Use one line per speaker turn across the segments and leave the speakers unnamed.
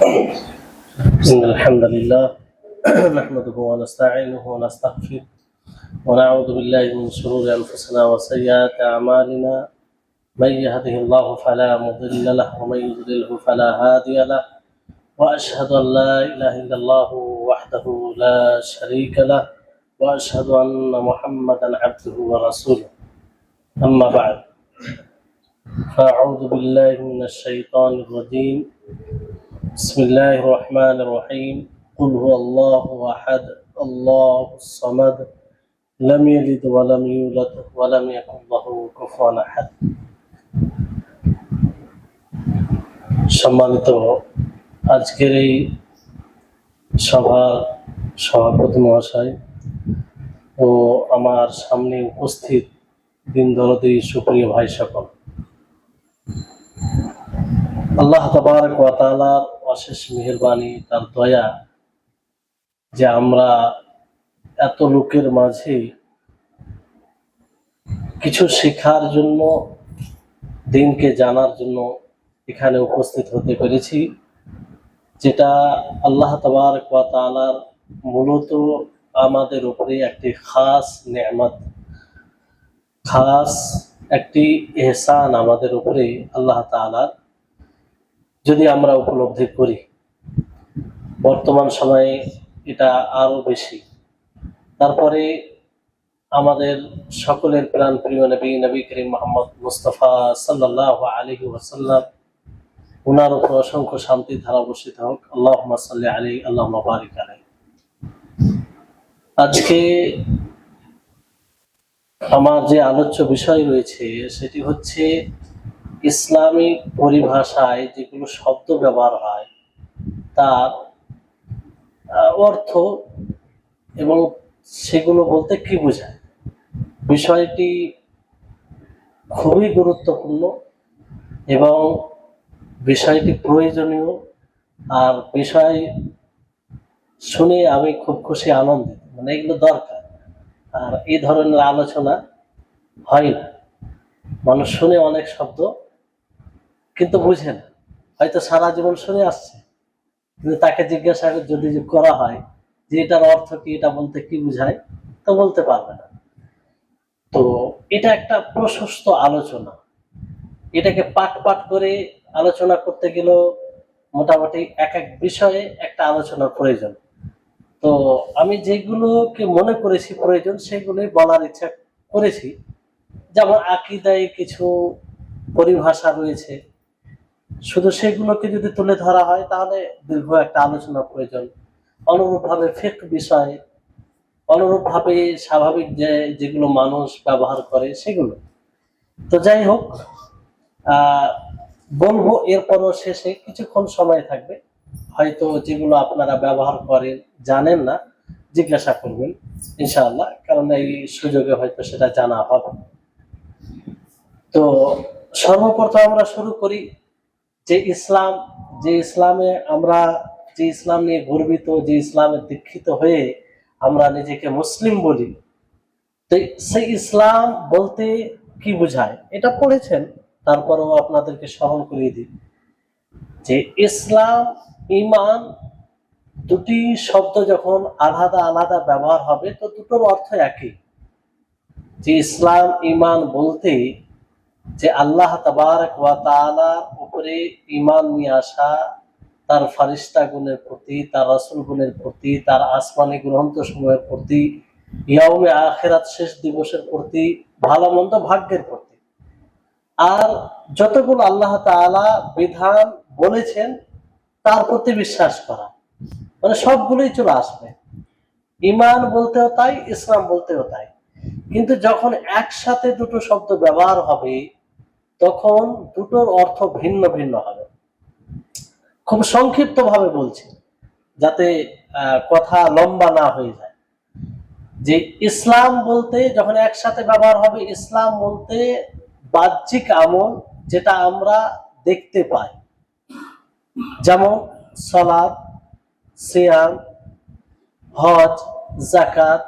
إن الحمد لله نحمده ونستعينه ونستغفره ونعوذ بالله من شرور أنفسنا وسيئات أعمالنا من يهده الله فلا مضل له ومن يضلله فلا هادي له وأشهد أن لا إله إلا الله وحده لا شريك له وأشهد أن محمدا عبده ورسوله أما بعد فأعوذ بالله من الشيطان الرجيم بسم الله الرحمن الرحيم قل هو الله أحد الله الصمد لم يلد ولم يولد ولم يكن له كفوا أحد। সম্মানিত আজকের এই সভার সভাপতি মহাশয় ও আমার সামনে উপস্থিত দিন দরদি সুপ্রিয় ভাই সকল, আল্লাহ তাবারক ওয়া তাআলার অশেষ মেহেরবানি, তার দয়া যে আমরা এত লোকের মাঝে কিছু শেখার জন্য, দিনকে জানার জন্য এখানে উপস্থিত হতে পেরেছি, যেটা আল্লাহ তাবারক ওয়া তাআলার মূলত আমাদের উপরে একটি খাস নেয়ামত, খাস একটি ইহসান আমাদের উপরে আল্লাহ তাআলার, যদি আমরা উপলব্ধি করি। বর্তমান সময়ে এটা আরো বেশি। তারপরে আমাদের সকলের প্রাণ প্রিয় নবী করিম মুহাম্মদ মুস্তাফা সাল্লাল্লাহু আলাইহি ওয়াসাল্লাম, ওনার উপর অসংখ্য শান্তি ধারা বর্ষিত হোক। আল্লাহুম্মা সাল্লি আলাইহি আল্লাহুম্মা বারিক আলাইহি। আজকে আমার যে আলোচ্য বিষয় রয়েছে সেটি হচ্ছে ইসলামিক পরিভাষায় যেগুলো শব্দ ব্যবহার হয় তার অর্থ এবং সেগুলো বলতে কি বোঝায়। বিষয়টি খুবই গুরুত্বপূর্ণ এবং বিষয়টি প্রয়োজনীয়, আর বিষয় শুনে আমি খুব খুশি, আনন্দিত। মানে এগুলো দরকার, আর এই ধরনের আলোচনা হয় না। মানুষ শুনে অনেক শব্দ কিন্তু বুঝে না, হয়তো সারা জীবন শুনে আসছে, কিন্তু তাকে জিজ্ঞাসা যদি করা হয় যে এটার অর্থ কি, এটা বলতে কি বুঝায়, তো বলতে পারবে না। তো এটা একটা প্রশস্ত আলোচনা, এটাকে পাঠ পাঠ করে আলোচনা করতে গেলেও মোটামুটি এক এক বিষয়ে একটা আলোচনার প্রয়োজন। তো আমি যেগুলোকে মনে করেছি প্রয়োজন সেগুলোই বলার ইচ্ছা করেছি। যেমন আকীদায় কিছু পরিভাষা রয়েছে, শুধু সেগুলোকে যদি তুলে ধরা হয় তাহলে দীর্ঘ একটা আলোচনার প্রয়োজন। অনুরূপভাবে ফিকহ বিষয়, অনুরূপভাবে স্বাভাবিক যেগুলো মানুষ ব্যবহার করে সেগুলো। তো যাই হোক, বলবো, এরপরও শেষে কিছুক্ষণ সময় থাকবে, হয়তো যেগুলো আপনারা ব্যবহার করেন জানেন না জিজ্ঞাসা করবেন ইনশাআল্লাহ, কারণ এই সুযোগে হয়তো সেটা জানা হবে। তো সর্বপ্রথম আমরা শুরু করি যে ইসলাম, যে ইসলামে আমরা, যে ইসলাম নিয়ে গর্বিত, যে ইসলামে দীক্ষিত হয়ে আমরা নিজেকে মুসলিম বলি, তো সেই ইসলাম বলতে কি বোঝায় এটা পড়েছেন, তারপরেও আপনাদেরকে স্মরণ করিয়ে দিই যে ইসলাম, ঈমান দুটি শব্দ যখন আলাদা আলাদা ব্যবহার হবে তো দুটোর অর্থ একই। যে ইসলাম ঈমান বলতে যে আল্লাহ তাবারক ওয়া তাআলার উপরে ঈমান নিয়ে আসা, তার ফারিস্তা গুণের প্রতি, তার রাসূল গুণের প্রতি, তার আসমানি গ্রন্থ সমূহের প্রতি, ইয়াউমে আখিরাত শেষ দিবসের প্রতি, ভালো মন্দ ভাগ্যের প্রতি, আর যতগুলো আল্লাহ তাআলা বিধান বলেছেন তার প্রতি বিশ্বাস করা, মানে সবগুলোই চলে আসবে। ঈমান বলতেও তাই, ইসলাম বলতেও তাই। কিন্তু যখন একসাথে দুটো শব্দ ব্যবহার হবে তখন দুটোর অর্থ ভিন্ন ভিন্ন হবে। খুব সংক্ষিপ্ত ভাবে বলছি যাতে কথা লম্বা না হয়ে যায়। যে ইসলাম বলতে যখন একসাথে ব্যবহার হবে, ইসলাম বলতে বাহ্যিক আমল যেটা আমরা দেখতে পাই, যেমন সালাত, সিয়াম, হজ, যাকাত,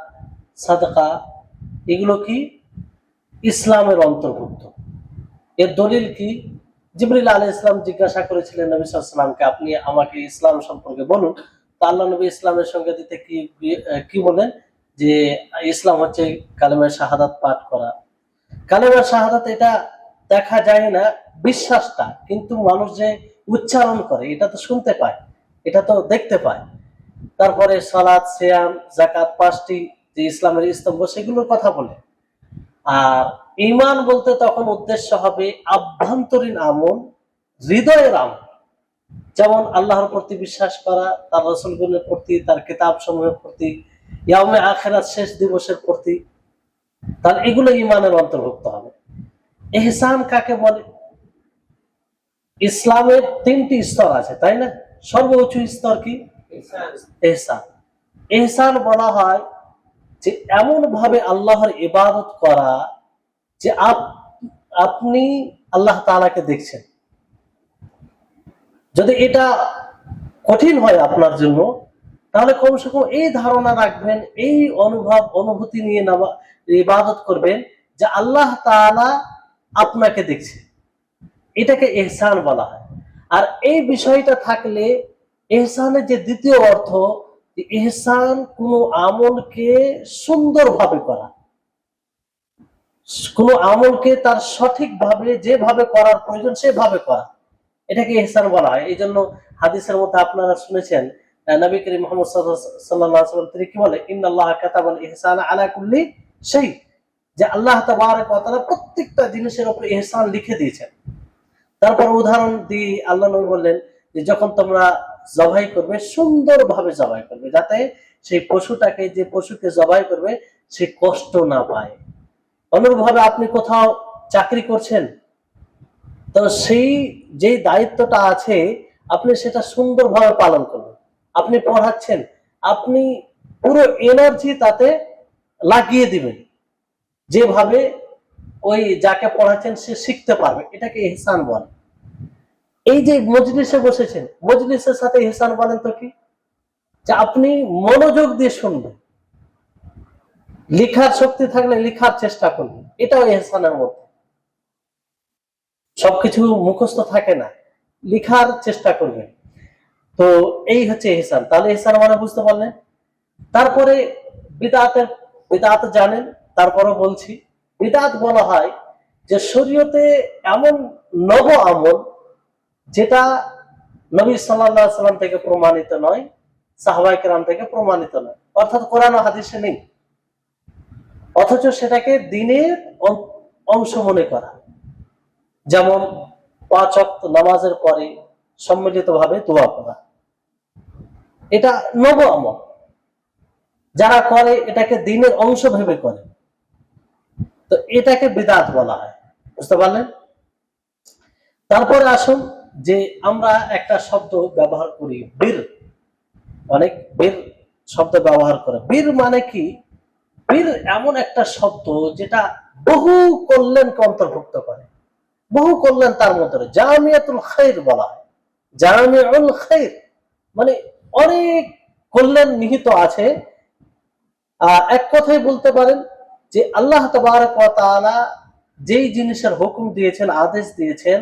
সাদকা, এগুলো কি ইসলামের অন্তর্ভুক্ত। এর দলিল কি? জিবরিল আলাইহিস সালাম জিজ্ঞাসা করেছিলেন নবী সাল্লাল্লাহু আলাইহি ওয়াসাল্লামকে, আপনি আমাকে ইসলাম সম্পর্কে বলুন। তো আল্লাহ নবী ইসলামের সঙ্গে দিতে কি বলেন, যে ইসলাম হচ্ছে কালেমা শাহাদাত পাঠ করা। কালেমা শাহাদাত এটা দেখা যায় না বিশ্বাসটা, কিন্তু মানুষ যে উচ্চারণ করে এটা তো শুনতে পায়, এটা তো দেখতে পায়। তারপরে সালাত, সিয়াম, যাকাত, 5টি যে ইসলামের স্তম্ভ সেগুলোর কথা বলে। আর ঈমান বলতে তখন উদ্দেশ্য হবে আভ্যন্তরীণ আমল, হৃদয়ের আমল, যেমন আল্লাহর প্রতি বিশ্বাস করা, তার রাসূলগণের প্রতি, তার কিতাব সমূহের প্রতি, ইয়াউমে আখিরাত শেষ দিবসের প্রতি। তাহলে এগুলো ঈমানের অন্তর্ভুক্ত হবে। ইহসান কাকে বলে? ইসলামের 3টি স্তর আছে, তাই না? সর্বোচ্চ স্তর কি? ইহসান। ইহসান বলা হয় যে এমন ভাবে আল্লাহর ইবাদত করা যে আপনি আল্লাহ তাআলাকে দেখছেন। যদি এটা কঠিন হয় আপনার জন্য, তাহলে কমসে কম এই ধারণা রাখবেন, এই অনুভূতি নিয়ে ইবাদত করবেন যে আল্লাহ তাআলা আপনাকে দেখছে। এটাকে ইহসান বলা হয়। আর এই বিষয়টা থাকলে ইহসানের যে দ্বিতীয় অর্থ, ইহসান কোনো আমলকে সুন্দরভাবে করা, কোনো আমলকে তার সঠিকভাবে যেভাবে করার প্রয়োজন সেভাবে করা, এটাকে ইহসান বলা হয়। এই জন্য হাদিসের মধ্যে আপনারা শুনেছেন নবী করিম মুহাম্মদ সাল্লাল্লাহু আলাইহি ওয়াসাল্লাম তিনি কি বলে, ইন্নাল্লাহা কাতাবাল ইহসানা আলা কুল্লি শাই, যে আল্লাহ তাবারক ওয়া তাআলা প্রত্যেকটা জিনিসের উপর ইহসান লিখে দিয়েছেন। তারপর উদাহরণ দিয়ে আল্লাহ নবী বললেন যে যখন তোমরা জবাই করবে সুন্দরভাবে জবাই করবে, যাতে সেই পশুটাকে, যে পশুকে জবাই করবে সে কষ্ট না পায়। অনুরূপভাবে আপনি কোথাও চাকরি করছেন, তো সেই যে দায়িত্বটা আছে আপনি সেটা সুন্দরভাবে পালন করবেন। আপনি পড়াচ্ছেন, আপনি পুরো এনার্জি তাতে লাগিয়ে দিবেন, যেভাবে ওই যাকে পড়াচ্ছেন সে শিখতে পারবে। এটাকে ইহসান বলে। এই যে মজলিসে বসেছেন, মজলিসের সাথে ইহসান বলেন তো কি, যে আপনি মনোযোগ দিয়ে শুনবেন, লিখার শক্তি থাকলে লিখার চেষ্টা করবেন, এটাও ইহসানের মধ্যে। সবকিছু মুখস্থ থাকে না, লিখার চেষ্টা করবেন। তো এই হচ্ছে ইহসান। তাহলে ইহসান মানে বুঝতে পারলেন। তারপরে বিদআত জানেন, তারপরও বলছি, বিদআত বলা হয় যে শরীয়তে এমন নব আমল যেটা নবী সাল্লাল্লাহু আলাইহি ওয়াসাল্লাম থেকে প্রমাণিত নয়, সাহাবায়ে কেরাম থেকে প্রমাণিত নয়, অর্থাৎ কোরআন ও হাদিসে নেই, অথচ সেটাকে দ্বীনের অংশ মনে করা। যেমন 5 ওয়াক্ত নামাজের পরে সম্মিলিতভাবে দোয়া করা, এটা নব আমল। যারা করে এটাকে দ্বীনের অংশ ভেবে করে, তো এটাকে বিদআত বলা হয়। বুঝতে পারলেন? তারপরে আসুন যে আমরা একটা শব্দ ব্যবহার করি, বীর। অনেক বীর শব্দ ব্যবহার করে। বীর মানে কি? বীর এমন একটা শব্দ যেটা বহু কল্যাণকে অন্তর্ভুক্ত করে, বহু কল্যাণ তার মধ্যে। জামিয়াতুল খাইর বলা হয়। জামিউল খাইর মানে অনেক কল্যাণ নিহিত আছে। এক কথায় বলতে পারেন যে আল্লাহ তাবারক ওয়া তাআলা যেই জিনিসের হুকুম দিয়েছেন, আদেশ দিয়েছেন,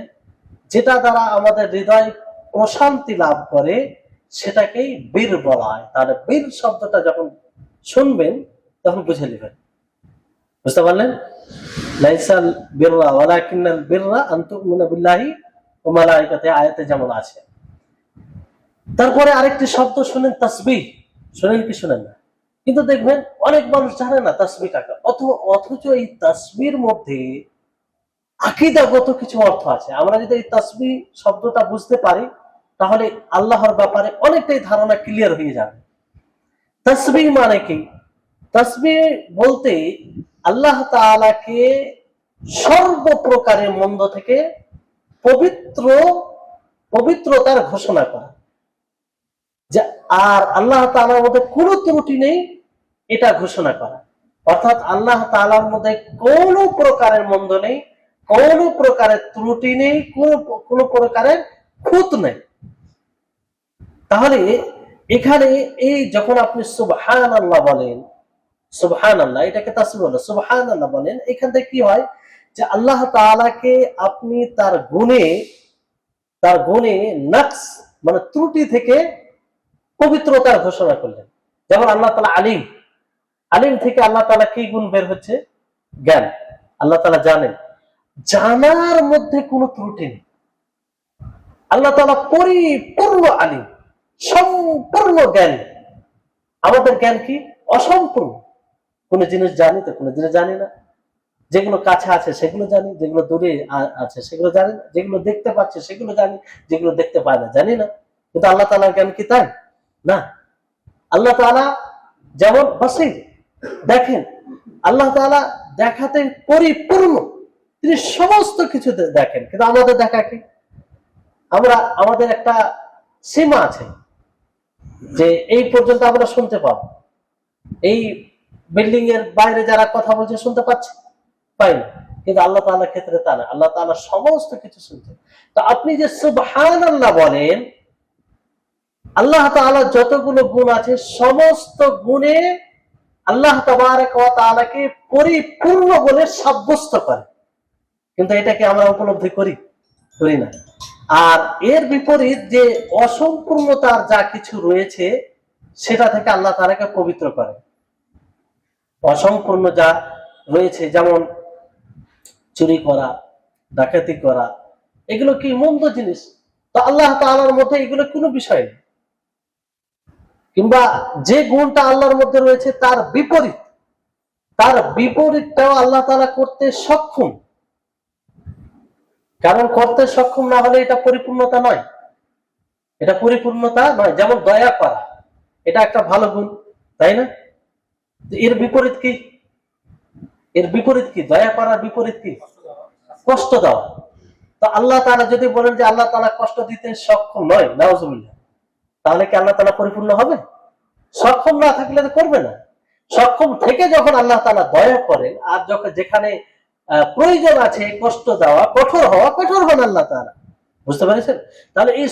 যেটা দ্বারা আমাদের হৃদয় প্রশান্তি লাভ করে, সেটাকেই বীর বলা হয়। তাহলে বীর শব্দটা যখন শুনবেন তখন বুঝে নেবেন। বুঝতে পারলেন? লাইসাল বিররা ওয়ালাকিন্নাল বিররা আন তু'মিনু বিল্লাহি ওয়া মালাইকাতিহি, আয়াতে যেমন আছে। তারপরে আরেকটি শব্দ শুনেন, তাসবিহ। শুনেন কি শুনেন না? কিন্তু দেখবেন অনেক মানুষ জানে না তাসবিহ কাকে। অথচ এই তাসবিহর মধ্যে আকীদাগত কিছু অর্থ আছে। আমরা যদি এই তাসবিহ শব্দটা বুঝতে পারি, তাহলে আল্লাহর ব্যাপারে অনেকটাই ধারণা ক্লিয়ার হয়ে যাবে। তাসবিহ মানে কি? তাসবিহ বলতে আল্লাহ তাআলাকে সর্বপ্রকারের মন্দ থেকে পবিত্রতার ঘোষণা করা, যে আর আল্লাহ তাআলার মধ্যে কোনো ত্রুটি নেই এটা ঘোষণা করা। অর্থাৎ আল্লাহ তাআলার মধ্যে কোনো প্রকারের মন্দ নেই, কোনো প্রকারের ত্রুটি নেই, কোনো প্রকারের খুঁত নেই। তাহলে এখানে এই যখন আপনি সুবহানাল্লাহ বলেন, সুবহানাল্লাহ এটাকে তাসবিহ বলে, সুবহানাল্লাহ বলেন, এখান থেকে কি হয় যে আল্লাহ তাআলাকে আপনি তার গুণে তার গুণে নাকস মানে ত্রুটি থেকে পবিত্রতার ঘোষণা করলেন। যেমন আল্লাহ তাআলা আলিম, আলিম থেকে আল্লাহ তাআলা কি গুণ বের হচ্ছে? জ্ঞান। আল্লাহ তাআলা জানেন, জানার মধ্যে কোনো ত্রুটি নেই। আল্লাহ তাআলা পরিপূর্ণ আলিম, সম্পূর্ণ জ্ঞান। আমাদের জ্ঞান কি? অসম্পূর্ণ। কোন জিনিস জানি তো কোন জিনিস জানি না, যেগুলো কাছে আছে সেগুলো জানি, যেগুলো দূরে আছে সেগুলো জানি না, যেগুলো দেখতে পাচ্ছি সেগুলো জানি, যেগুলো দেখতে পাই না জানি না। কিন্তু আল্লাহ তাআলার জ্ঞান কি তাই না? আল্লাহ তাআলা যেমন বাসীর, দেখেন আল্লাহ তাআলা দেখাতে পরিপূর্ণ, তিনি সমস্ত কিছু দেখেন। কিন্তু আমাদের দেখা কি? আমাদের একটা সীমা আছে যে এই পর্যন্ত আমরা শুনতে পাবো, এই বিল্ডিং এর বাইরে যারা কথা বলছে শুনতে পাচ্ছি, পাই না। কিন্তু আল্লাহ তাআলার ক্ষেত্রে তা না, আল্লাহ তাআলা সমস্ত কিছু শুনছেন। তো আপনি যে সুবহানাল্লাহ বলেন, আল্লাহ তাআলার যতগুলো গুণ আছে সমস্ত গুণে আল্লাহ তাবারক ওয়া তাআলাকে পরিপূর্ণ বলে সাব্যস্ত করে। কিন্তু এটাকে আমরা উপলব্ধি করি না। আর এর বিপরীত যে অসম্পূর্ণতার যা কিছু রয়েছে সেটা থেকে আল্লাহ তাআলাকে পবিত্র করে। অসম্পূর্ণ যা রয়েছে, যেমন চুরি করা, ডাকাতি করা, এগুলো কি মন্দ জিনিস? তো আল্লাহ তাআলার মধ্যে এগুলো কোনো বিষয় নেই। কিংবা যে গুণটা আল্লাহর মধ্যে রয়েছে তার বিপরীতটাও আল্লাহ তাআলা করতে সক্ষম। কারণ করতে সক্ষম না হলে এটা পরিপূর্ণতা নয়, এটা পরিপূর্ণতা নয়। যেমন দয়া করা, এটা একটা ভালো গুণ, তাই না? এর বিপরীত কি? এর বিপরীত কি? দয়া করার বিপরীত কি? কষ্ট দেওয়া। তো আল্লাহ তাআলা যদি বলেন যে আল্লাহ তাআলা কষ্ট দিতে সক্ষম নয়, নাউজুবিল্লাহ, তাহলে কি আল্লাহ তাআলা পরিপূর্ণ হবে? সক্ষম না থাকলে তো করবে না। সক্ষম থেকে যখন আল্লাহ তাআলা দয়া করেন, আর যখন যেখানে প্রয়োজন আছে কষ্ট দেওয়া, কঠোর হন আল্লাহ তাআলা। বুঝতে পেরেছেন? তাহলে এই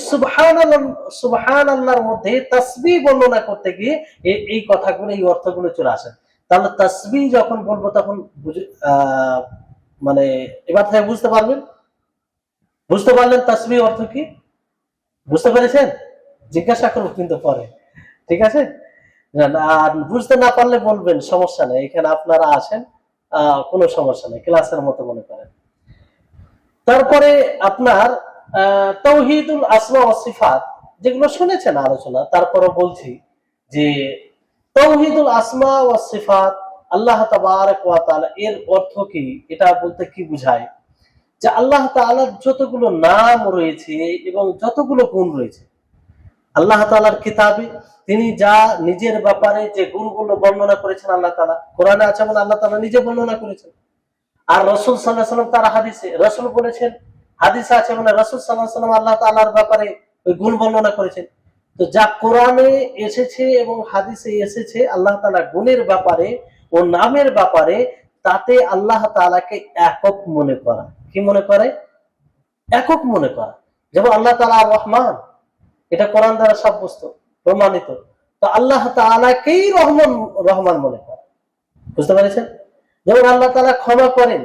সুবহানাল্লাহর মধ্যে তাসবিহ বর্ণনা করতে গিয়ে এই কথাগুলো, এই অর্থগুলো চলে আসে। তাহলে তাসবিহ যখন বলবো তখন মানে এবার থেকে বুঝতে পারলেন তাসবিহ অর্থ কি? বুঝতে পেরেছেন? জিজ্ঞাসা করবো কিন্তু পরে, ঠিক আছে? আর বুঝতে না পারলে বলবেন, সমস্যা নেই, এখানে আপনারা আছেন, কোনো সমস্যা নেই, ক্লাসের মতো মনে করেন। তারপরে আপনার তাওহীদুল আসমা ওয়াস সিফাত, যেগুলো শুনেছেন আলোচনা, তারপরও বলছি যে তাওহীদুল আসমা ওয়াস সিফাত, আল্লাহ তাবারক ওয়া তাআলা এর অর্থ কি? এটা বলতে কি বোঝায়? যে আল্লাহ তাআলার যতগুলো নাম রয়েছে এবং যতগুলো গুণ রয়েছে, আল্লাহ তাআলার কিতাবে তিনি যা নিজের ব্যাপারে যে গুণগুলো বর্ণনা করেছেন আল্লাহ তাআলা, কোরআনে আছে বলে আল্লাহ তাআলা নিজে বর্ণনা করেছেন। আর রাসূল সাল্লাল্লাহু আলাইহি ওয়াসাল্লাম তার হাদিসে রাসূল বলেছেন, হাদিসে আছে বলে রাসূল সাল্লাল্লাহু আলাইহি ওয়াসাল্লাম আল্লাহ তাআলার ব্যাপারে ওই গুণ বর্ণনা করেছেন। তো যা কোরআনে এসেছে এবং হাদিসে এসেছে আল্লাহ তাআলা গুণের ব্যাপারে ও নামের ব্যাপারে, তাতে আল্লাহ তাআলাকে একক মনে করা। কি মনে করে? একক মনে করা। যেমন আল্লাহ তাআলা আর রহমান, এটা কোরআন দ্বারা সাব্যস্ত, প্রমাণিত। তো আল্লাহ তাআলাকেই রহমান মনে করে। বুঝতে পেরেছেন? যেমন আল্লাহ তাআলা ক্ষমা করেন,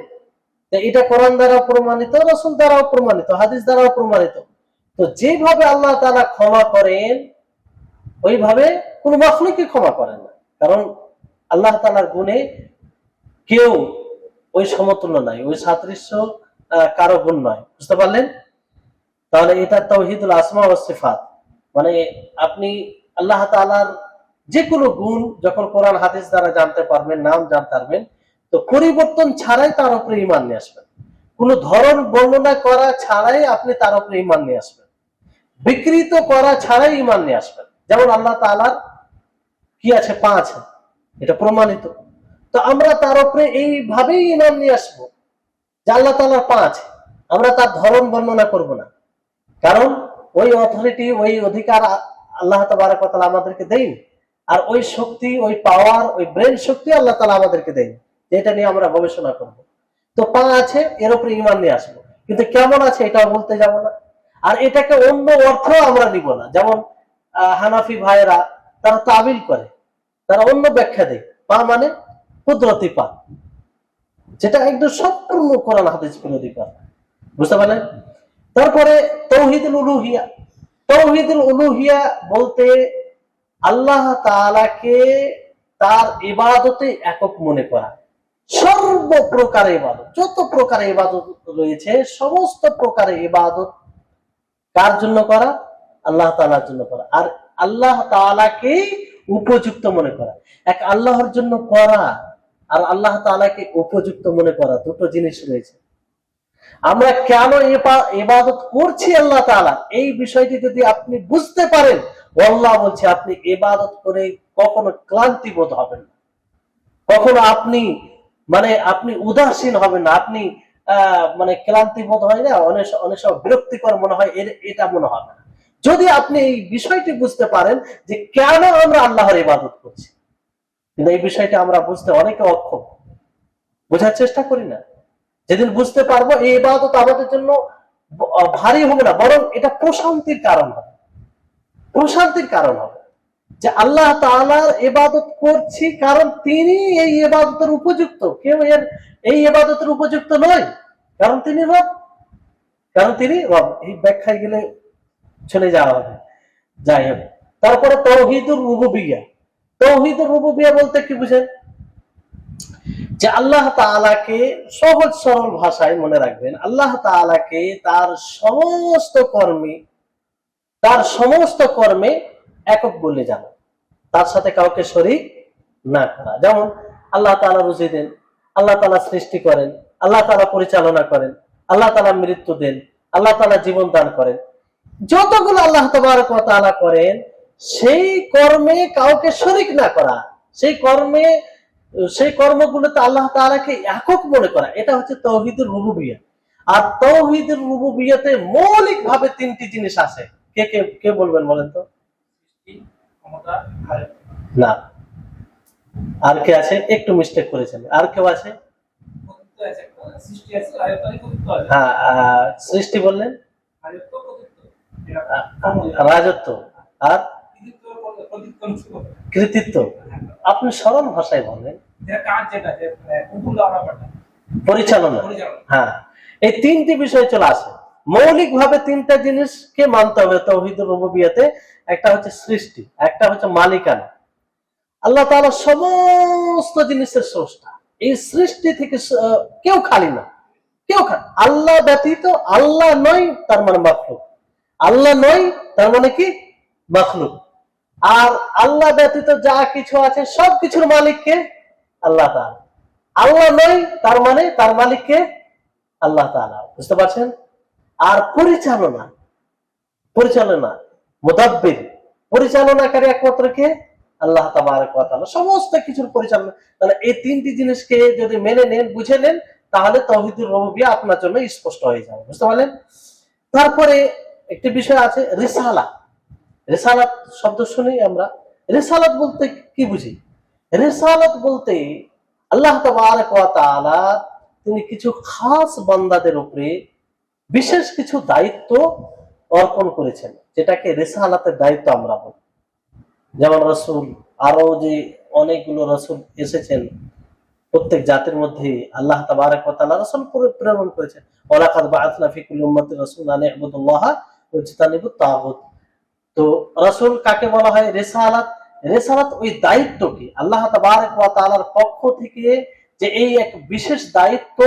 এটা কোরআন দ্বারা প্রমাণিত, রাসূল দ্বারাও প্রমাণিত, হাদিস দ্বারাও প্রমাণিত। তো যেভাবে আল্লাহ তাআলা ক্ষমা করেন, ওইভাবে কোন মাখলুকই ক্ষমা করেন না। কারণ আল্লাহ তাআলার গুণে কেউ ওই সমতুল্য নাই, ওই সাদৃশ্য কারো গুণ নয়। বুঝতে পারলেন? তাহলে এটা তাওহীদুল আসমা ওয়াস সিফাত, মানে আপনি আল্লাহ তাআলার যে কোনো গুণ যখন কোরআন হাদিস দ্বারা জানতে পারবেন, নাম জানতে পারবেন, তো পরিবর্তন ছাড়াই তার উপরে ঈমান নিয়ে আসবেন। কোন ধরন বর্ণনা করা ছাড়াই আপনি তার উপরে ঈমান নিয়ে আসবেন, বিকৃত করা ছাড়াই ঈমান নিয়ে আসবেন। যেমন আল্লাহ তাআলার কি আছে? পা আছে, এটা প্রমাণিত। তো আমরা তার উপরে এইভাবেই ঈমান নিয়ে আসবো যে আল্লাহ তাআলার পা আছে, আমরা তার ধরন বর্ণনা করব না। কারণ ওই অথরিটি, ওই অধিকার আল্লাহ তাবারক ওয়া তাআলা আমাদেরকে দেয়নি। আর ওই শক্তি, ওই পাওয়ার, ওই ব্রেন শক্তি আল্লাহ তাআলা আমাদেরকে দেয়নি, যেটা নিয়ে আমরা গবেষণা করব। তো পা আছে, এর উপরে ঈমান নিয়ে আসবো, কিন্তু কেমন আছে এটাও বলতে যাব না। আর এটাকে অন্য অর্থ আমরা নিব না। যেমন হানাফি ভাইয়েরা তারা তাবিল করে, তারা অন্য ব্যাখ্যা দেয়, পা মানে কুদরতি পা, যেটা একদম সম্পূর্ণ কোরআন হাদিস বিরোধী কথা। বুঝতে পারলেন? তারপরে তাওহীদুল উলুহিয়া। তাওহীদুল উলুহিয়া বলতে আল্লাহ তাআলাকে তার ইবাদতে একক মনে করা। সর্বপ্রকার ইবাদত, যত প্রকার ইবাদত রয়েছে সমস্ত প্রকারের ইবাদত কার জন্য করা? আল্লাহ তাআলার জন্য করা। আর আল্লাহ তাআলাকে উপযুক্ত মনে করা। এক আল্লাহর জন্য করা আর আল্লাহ তাআলাকে উপযুক্ত মনে করা, দুটো জিনিস রয়েছে। আমরা কেন ইবাদত করছি আল্লাহ তাআলা, এই বিষয়টি যদি আপনি বুঝতে পারেন, আল্লাহ বলছে আপনি ইবাদত করে কখনো ক্লান্তি বোধ হবেন না, কখনো আপনি আপনি উদাসীন হবেন না, আপনি ক্লান্তি বোধ হয় না, অনেক অনেক সময় বিরক্তিকর মনে হয়, এটা মনে হবে না যদি আপনি এই বিষয়টি বুঝতে পারেন যে কেন আমরা আল্লাহর ইবাদত করছি। কিন্তু এই বিষয়টা আমরা বুঝতে অনেকে অক্ষম, বোঝার চেষ্টা করি না। যেদিন বুঝতে পারবো এই ইবাদত আমাদের জন্য ভারী হবে না, বরং এটা প্রশান্তির কারণ হবে, প্রশান্তির কারণ হবে যে আল্লাহ তাআলার ইবাদত করছি কারণ তিনি এই ইবাদতের উপযুক্ত, কেউ এই ইবাদতের উপযুক্ত নয়, কারণ তিনি রব, কারণ তিনি রব। এই ব্যাখ্যায় গেলে চলে যাওয়া হবে, যাই হোক। তারপরে তাওহীদুর রুবুবিয়্যাহ। তাওহীদুর রুবুবিয়্যাহ বলতে কি বুঝেন? যে আল্লাহ তাআলাকে, সহজ সরল ভাষায় মনে রাখবেন, আল্লাহ তাআলাকে তার সমস্ত কর্মে একক বলে জানা, তার সাথে কাউকে শরীক না করা। যেমন আল্লাহ তাআলা রুজি দেন, আল্লাহ তাআলা সৃষ্টি করেন, আল্লাহ তাআলা পরিচালনা করেন, আল্লাহ তাআলা মৃত্যু দেন, আল্লাহ তাআলা জীবন দান করেন। যতগুলো আল্লাহ তাবারক ওয়া তাআলা করেন সেই কর্মে কাউকে শরীক না করা, সেই কর্মগুলোতে আল্লাহ তাআলাকে একক মনে করা, এটা হচ্ছে তাওহীদুর রুবুবিয়্যাহ। আর তাওহীদুর রুবুবিয়্যাতে মৌলিকভাবে তিনটি জিনিস আছে। কে বলবেন বলেন তো? না, আর কে আছে? একটু মিস্টেক করেছেন, আর কেউ আছে? হ্যাঁ, সৃষ্টি বললেন, রাজত্ব আর কৃতিত্ব। আপনি সরল ভাষায় বলেন পরিচালনা। হ্যাঁ, এই তিনটি বিষয় চলে আসে। মৌলিকভাবে তিনটা জিনিসকে মানতে হবে তাওহীদুর রুবুবিয়্যাতে। একটা হচ্ছে সৃষ্টি, একটা হচ্ছে মালিকানা। আল্লাহ তাআলা সমস্ত জিনিসের স্রষ্টা। এই সৃষ্টি থেকে কেউ খালি না, কেউ খালি। আল্লাহ ব্যতীত, আল্লাহ নয় তার মানে মাখলুক, আল্লাহ নয় তার মানে কি? মাখলুক। আর আল্লাহ ব্যতীত যা কিছু আছে সব কিছুর মালিক কে? আল্লাহ তাআলা। আল্লাহ নয় তার মানে তার মালিক কে? আল্লাহ তাআলা। বুঝতে পারছেন? আর পরিচালনা মুদাব্বির, পরিচালনাকারী একমাত্র কে? আল্লাহ তাবারক ওয়া তাআলা, সমস্ত কিছুর পরিচালনা। তাহলে এই তিনটি জিনিসকে যদি মেনে নেন, বুঝে নেন, তাহলে তাওহীদুর রুবুবিয়্যাহ আপনার জন্য স্পষ্ট হয়ে যাবে। বুঝতে পারলেন? তারপরে একটি বিষয় আছে রিসালাত। রিসালাত শব্দ শুনি আমরা, রিসালাত বলতে কি বুঝি? রিসালাত বলতে আল্লাহ তাবারক ওয়া তাআলা তিনি কিছু খাস বান্দাদের উপরে বিশেষ কিছু দায়িত্ব অর্পণ করেছেন, যেটাকে রিসালাতের দায়িত্ব আমরা বলি। যেমন রাসূল, আরো যে অনেকগুলো রাসূল এসেছেন, প্রত্যেক জাতির মধ্যে আল্লাহ তাবারক ওয়া তাআলা রাসূল প্রেরণ করেছেন। ওয়ালাকাদ বাআসনা ফি কুল্লি উম্মাতিন রাসূলান আন ইবুদুল্লাহা ওয়াজতানিবুত তাগুত। তো রাসূল কাকে বলা হয়? রিসালাত। রিসালাত ওই দায়িত্বকে আল্লাহ তাবারক ওয়া তাআলার পক্ষ থেকে, যে এই এক বিশেষ দায়িত্ব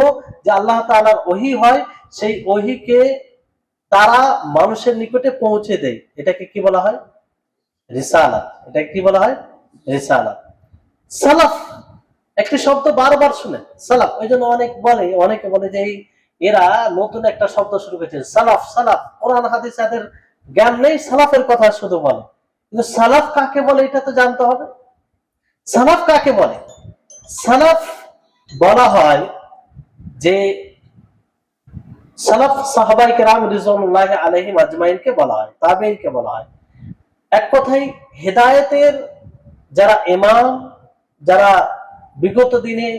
যে আল্লাহ তাআলার ওহী হয়, সেই ওহীকে তারা মানুষের নিকটে পৌঁছে দেয়, এটাকে কি বলা হয়? রিসালাত। এটাকে কি বলা হয়? রিসালাত। সালাফ একটি শব্দ বারবার শুনেন, সালাফ। ওই জন্য অনেকে বলে যে এরা নতুন একটা শব্দ শুরু করেছে, সালাফ। সালাফ কোরআন হাদিস এদের জ্ঞান নেই, সালাফের কথা শুধু বলে। কিন্তু সালাফ কাকে বলে এটা তো জানতে হবে। সালাফ কাকে বলে? সালাফ বলা হয় যে সালাফ সাহাবায়ে কেরাম রিজওয়ানুল্লাহি আলাইহিম আজমাইনকে বলা হয়, তাবেঈনকে বলা হয়। এক কথায় হেদায়েতের যারা ইমাম, যারা বিগত দিনে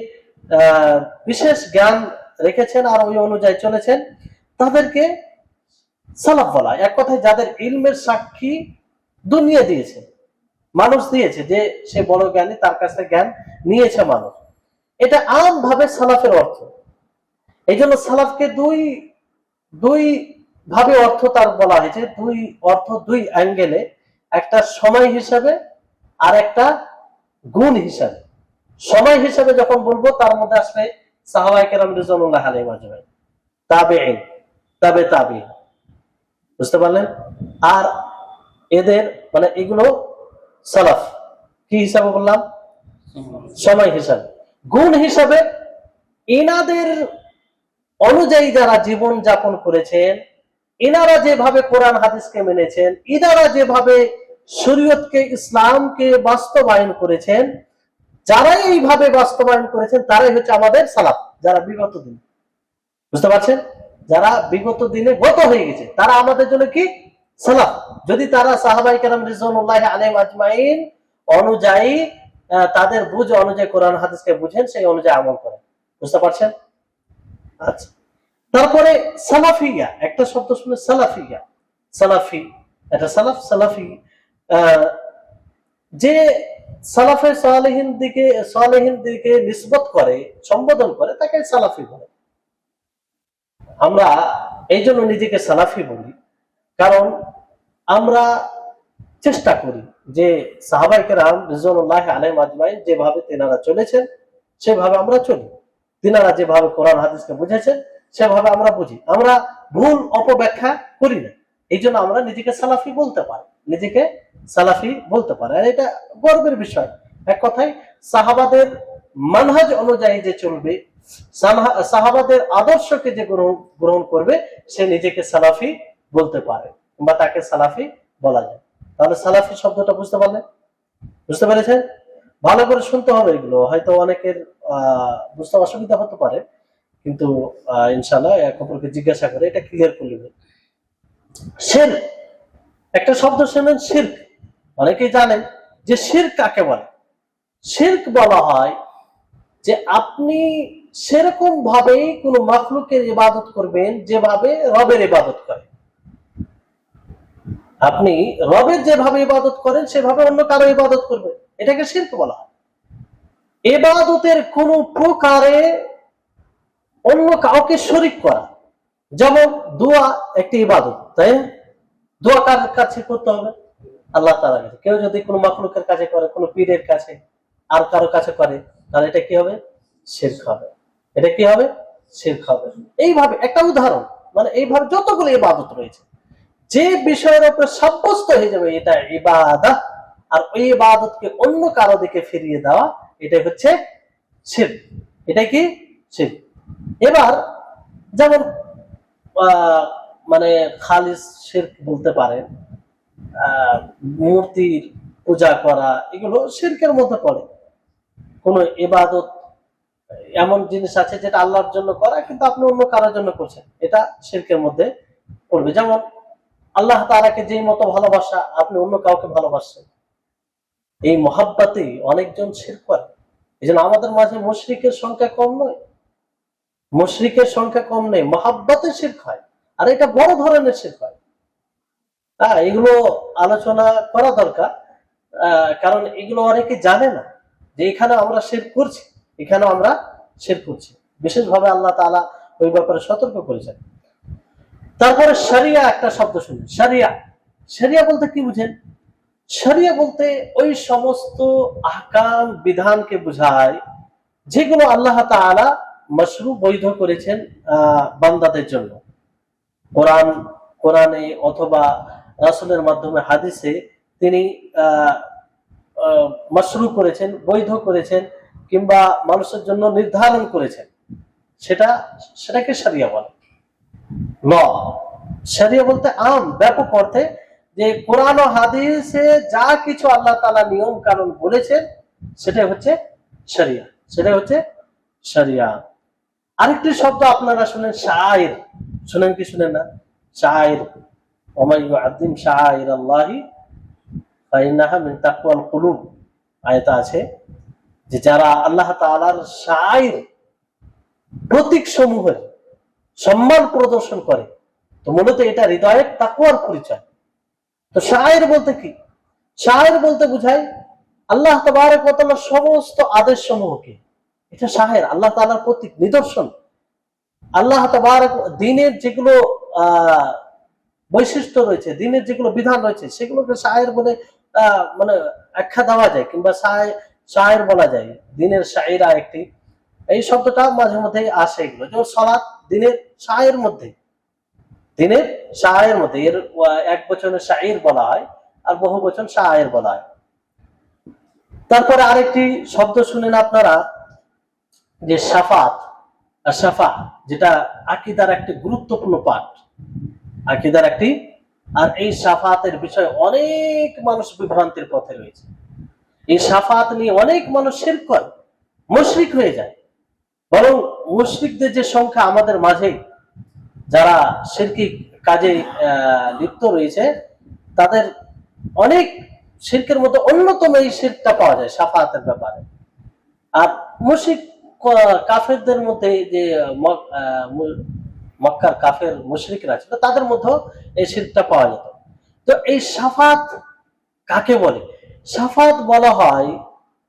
বিশেষ জ্ঞান রেখেছেন আর ওই অনুযায়ী চলেছেন, তাদেরকে সালাফ বলা হয়। এক কথায় যাদের ইলমের সাক্ষী দুনিয়া দিয়েছে, মানুষ দিয়েছে, যে সে বড় জ্ঞানী, তার কাছে জ্ঞান নিয়েছে মানুষ। এটা আম ভাবে সালাফের অর্থ। এই জন্য সালাফকে দুই ভাবে অর্থ তার বলা হয়েছে, দুই অর্থ দুই অ্যাঙ্গেলে, একটা সময় হিসাবে আর একটা গুণ হিসাবে। সময় হিসাবে যখন বলবো তার মধ্যে আসলে সাহাবায়ে কেরাম রিজওয়ানুল্লাহ আলাইহিম আজমাইন, তাবেঈন, তাবেঈন, বুঝতে পারলেন? আর এদের মানে এগুলো সালাফ, কি হিসাবে বললাম? সময় হিসাবে। গুণ হিসাবে এনাদের অনুযায়ী যারা জীবন যাপন করেছেন, এনারা যেভাবে কোরআন হাদিসকে মেনেছেন, এনারা যেভাবে শরীয়তকে, ইসলামকে বাস্তবায়ন করেছেন, যারা এইভাবে বাস্তবায়ন করেছেন তারাই হচ্ছে আমাদের সালাফ, যারা বিগত দিন, বুঝতে পারছেন? যারা বিগত দিনে গত হয়ে গেছে তারা আমাদের জন্য কি সালাফ। যদি তারা সাহাবায়ে কেরাম রিজওয়ানুল্লাহি আলাইহিম আজমাইন অনুযায়ী, তাদের বুঝ অনুযায়ী কোরআন হাদিসকে বুঝেন, সেই অনুযায়ী আমল করেন, বুঝতে পারছেন? আচ্ছা, তারপরে সালাফিয়া, একটা শব্দ শুনে, সালাফিয়া, সালাফি, এটা সালাফ, সালাফি, যে সালাফে সালেহিন দিকে নিসবত করে, সম্বোধন করে, তাকে সালাফি বলে। আমরা এই জন্য নিজেকে সালাফি বলি, কারণ আমরা চেষ্টা করি যে সাহাবায়ে কেরাম রিজওয়ানুল্লাহি আলাইহিম আজমাইন যেভাবে তেনারা চলেছেন সেভাবে আমরা চলি, তিনারা যেভাবে কোরআন হাদিসকে বুঝেছেন সেভাবে আমরা বুঝি, আমরা ভুল অপব্যাখ্যা করি না। এই জন্য আমরা নিজেকে সালাফি বলতে পারি, নিজেকে সালাফি বলতে পারি। আর এটা গর্বের বিষয়। এক কথায় সাহাবাদের মানহাজ অনুযায়ী যে চলবে, সাহাবাদের আদর্শকে যে গ্রহণ করবে, সে নিজেকে সালাফি বলতে পারে বা তাকে সালাফি বলা যায়। তাহলে সালাফি শব্দটা বুঝতে পারলেন? বুঝতে পেরেছেন? ভালো করে শুনতে হবে, এগুলো হয়তো অনেকের বুঝতে অসুবিধা হতে পারে, কিন্তু ইনশাআল্লাহ এক অপরকে জিজ্ঞাসা করে এটা ক্লিয়ার করে নেবেন। শিরক, একটা শব্দ শুনেন, শিরক। অনেকেই জানেন যে শিরক কাকে বলে। শিরক বলা হয় যে আপনি সেরকম ভাবেই কোন মাখলুকের ইবাদত করবেন যেভাবে রবের ইবাদত করে। আপনি রবের যেভাবে ইবাদত করেন সেভাবে অন্য কারো ইবাদত করবেন, এটাকে শিরক বলা হয়। ইবাদতের কোন প্রকারে অন্য কাউকে শরীক করা, যেমন দোয়া একটি ইবাদত, তাই না? দোয়া কার কাছে করতে হবে? আল্লাহ তাআলার কাছে। কেউ যদি কোনো মাখলুকের কাছে করে, কোনো পীরের কাছে, আর কারো কাছে করে, তাহলে এটা কি হবে? শিরক হবে। এটা কি হবে? শিরক হবে। এইভাবে একটা উদাহরণ, মানে এইভাবে যতগুলো ইবাদত রয়েছে, যে বিষয়ের উপর সাব্যস্ত হয়ে যাবে এটা ইবাদত, আর ওই ইবাদতকে অন্য কারো দিকে ফিরিয়ে দেওয়া, এটাই হচ্ছে শিরক। এটা কি? শিরক। এবার যেমন মানে খালিস শিরক বলতে পারেন, মূর্তির পূজা করা, এগুলো শিরকের মধ্যে পড়ে। কোন ইবাদত এমন জিনিস আছে যেটা আল্লাহর জন্য করা কিন্তু আপনি অন্য কারোর জন্য করছেন, এটা শিরকের মধ্যে পড়বে। যেমন আল্লাহ তাআলাকে যেই মতো ভালোবাসা, আপনি অন্য কাউকে ভালোবাসছেন, এই মহাব্বতে অনেকজন শিরক করে। এই জন্য আমাদের মাঝে মুশরিকের সংখ্যা কম নয়, মুশরিকের সংখ্যা কম নেই, মহাব্বতে শিরক হয়, আর এটা বড় ধরনের শিরক হয়। এগুলো আলোচনা করা দরকার, কারণ এগুলো অনেকে জানে না যে এখানে আমরা শিরক করছি, এখানে আমরা শিরক করছি। বিশেষভাবে আল্লাহ তাআলা ওই ব্যাপারে সতর্ক করেছেন। তারপরে শরিয়া, একটা শব্দ শুনুন, শরিয়া। শরিয়া বলতে কি বুঝেন? শরিয়া বলতে ওই সমস্ত আহকাম, বিধানকে বোঝায় যেগুলো আল্লাহ তাআলা মাশরু, বৈধ করেছেন বান্দাদের জন্য। কোরআনে অথবা রাসূলের মাধ্যমে হাদিসে তিনি মাশরু করেছেন, বৈধ করেছেন, কিংবা মানুষের জন্য নির্ধারণ করেছেন, সেটাকে শরিয়া বলে। ল, শরিয়া বলতে আম, ব্যাপক অর্থে, যে কোরআন ও হাদিসে যা কিছু আল্লাহ তাআলা নিয়ম কানুন বলেছেন সেটাই হচ্ছে শরিয়া, সেটাই হচ্ছে শরিয়া। আরেকটি শব্দ আপনারা শুনেন, শাইর। শুনেন কি শুনেন না? শাইর, ওমাই ইউআযিম শাআইরাল্লাহি ফাইন্নাহা মিন তাকওয়াল কুলুব, আয়াত আছে যে যারা আল্লাহ তাআলার শাইর, প্রতীক সমূহের সম্মান প্রদর্শন করে, তো মূলত এটা হৃদয়ের তাকওয়ার পরিচয়। তো শাইর বলতে কি? শাইর বলতে বুঝায় আল্লাহ তাবারক ওয়া তাআলার সমস্ত আদেশ সমূহকে, এটা শাইর, আল্লাহ তাআলার প্রতীক, নিদর্শন। আল্লাহ তাবারক দ্বীনের যেগুলো বৈশিষ্ট্য রয়েছে, দিনের যেগুলো বিধান রয়েছে সেগুলোকে শায়ের বলে মানে আখ্যা দেওয়া যায়, কিংবা শায়ের বলা যায়। দিনের শায়েরা একটি, এই শব্দটা মাঝে মধ্যে আসে। এগুলো যেমন সালাত দিনের শায়ের মধ্যে, দিনের শায়ের মধ্যে, এর এক বচনে শায়ের বলা হয় আর বহু বচন শায়ের বলা হয়। তারপরে আরেকটি শব্দ শুনেন আপনারা, যে শাফাত। আর শাফা যেটা আকীদার একটি গুরুত্বপূর্ণ পাঠ, আকীদার একটি। আর এই শাফাতের বিষয়ে অনেক মানুষ বিভ্রান্তির পথে রয়েছে। এই শাফাত নিয়ে অনেক মানুষ শিরক করে, মুশরিক হয়ে যায়। বরং মুশরিকদের যে সংখ্যা আমাদের মাঝে, যারা শিরকি কাজে লিপ্ত রয়েছে, তাদের অনেক শিরকের মধ্যে অন্যতম এই শিরকটা পাওয়া যায় শাফাতের ব্যাপারে। আর মুশরিক কাফেরদের মধ্যে যে মক্কার কাফের মুশরিকরা ছিল, তাদের মধ্যে এই শিরকটা পাওয়া যেত। তো এই শাফাত কাকে বলে? শাফাত বলা হয়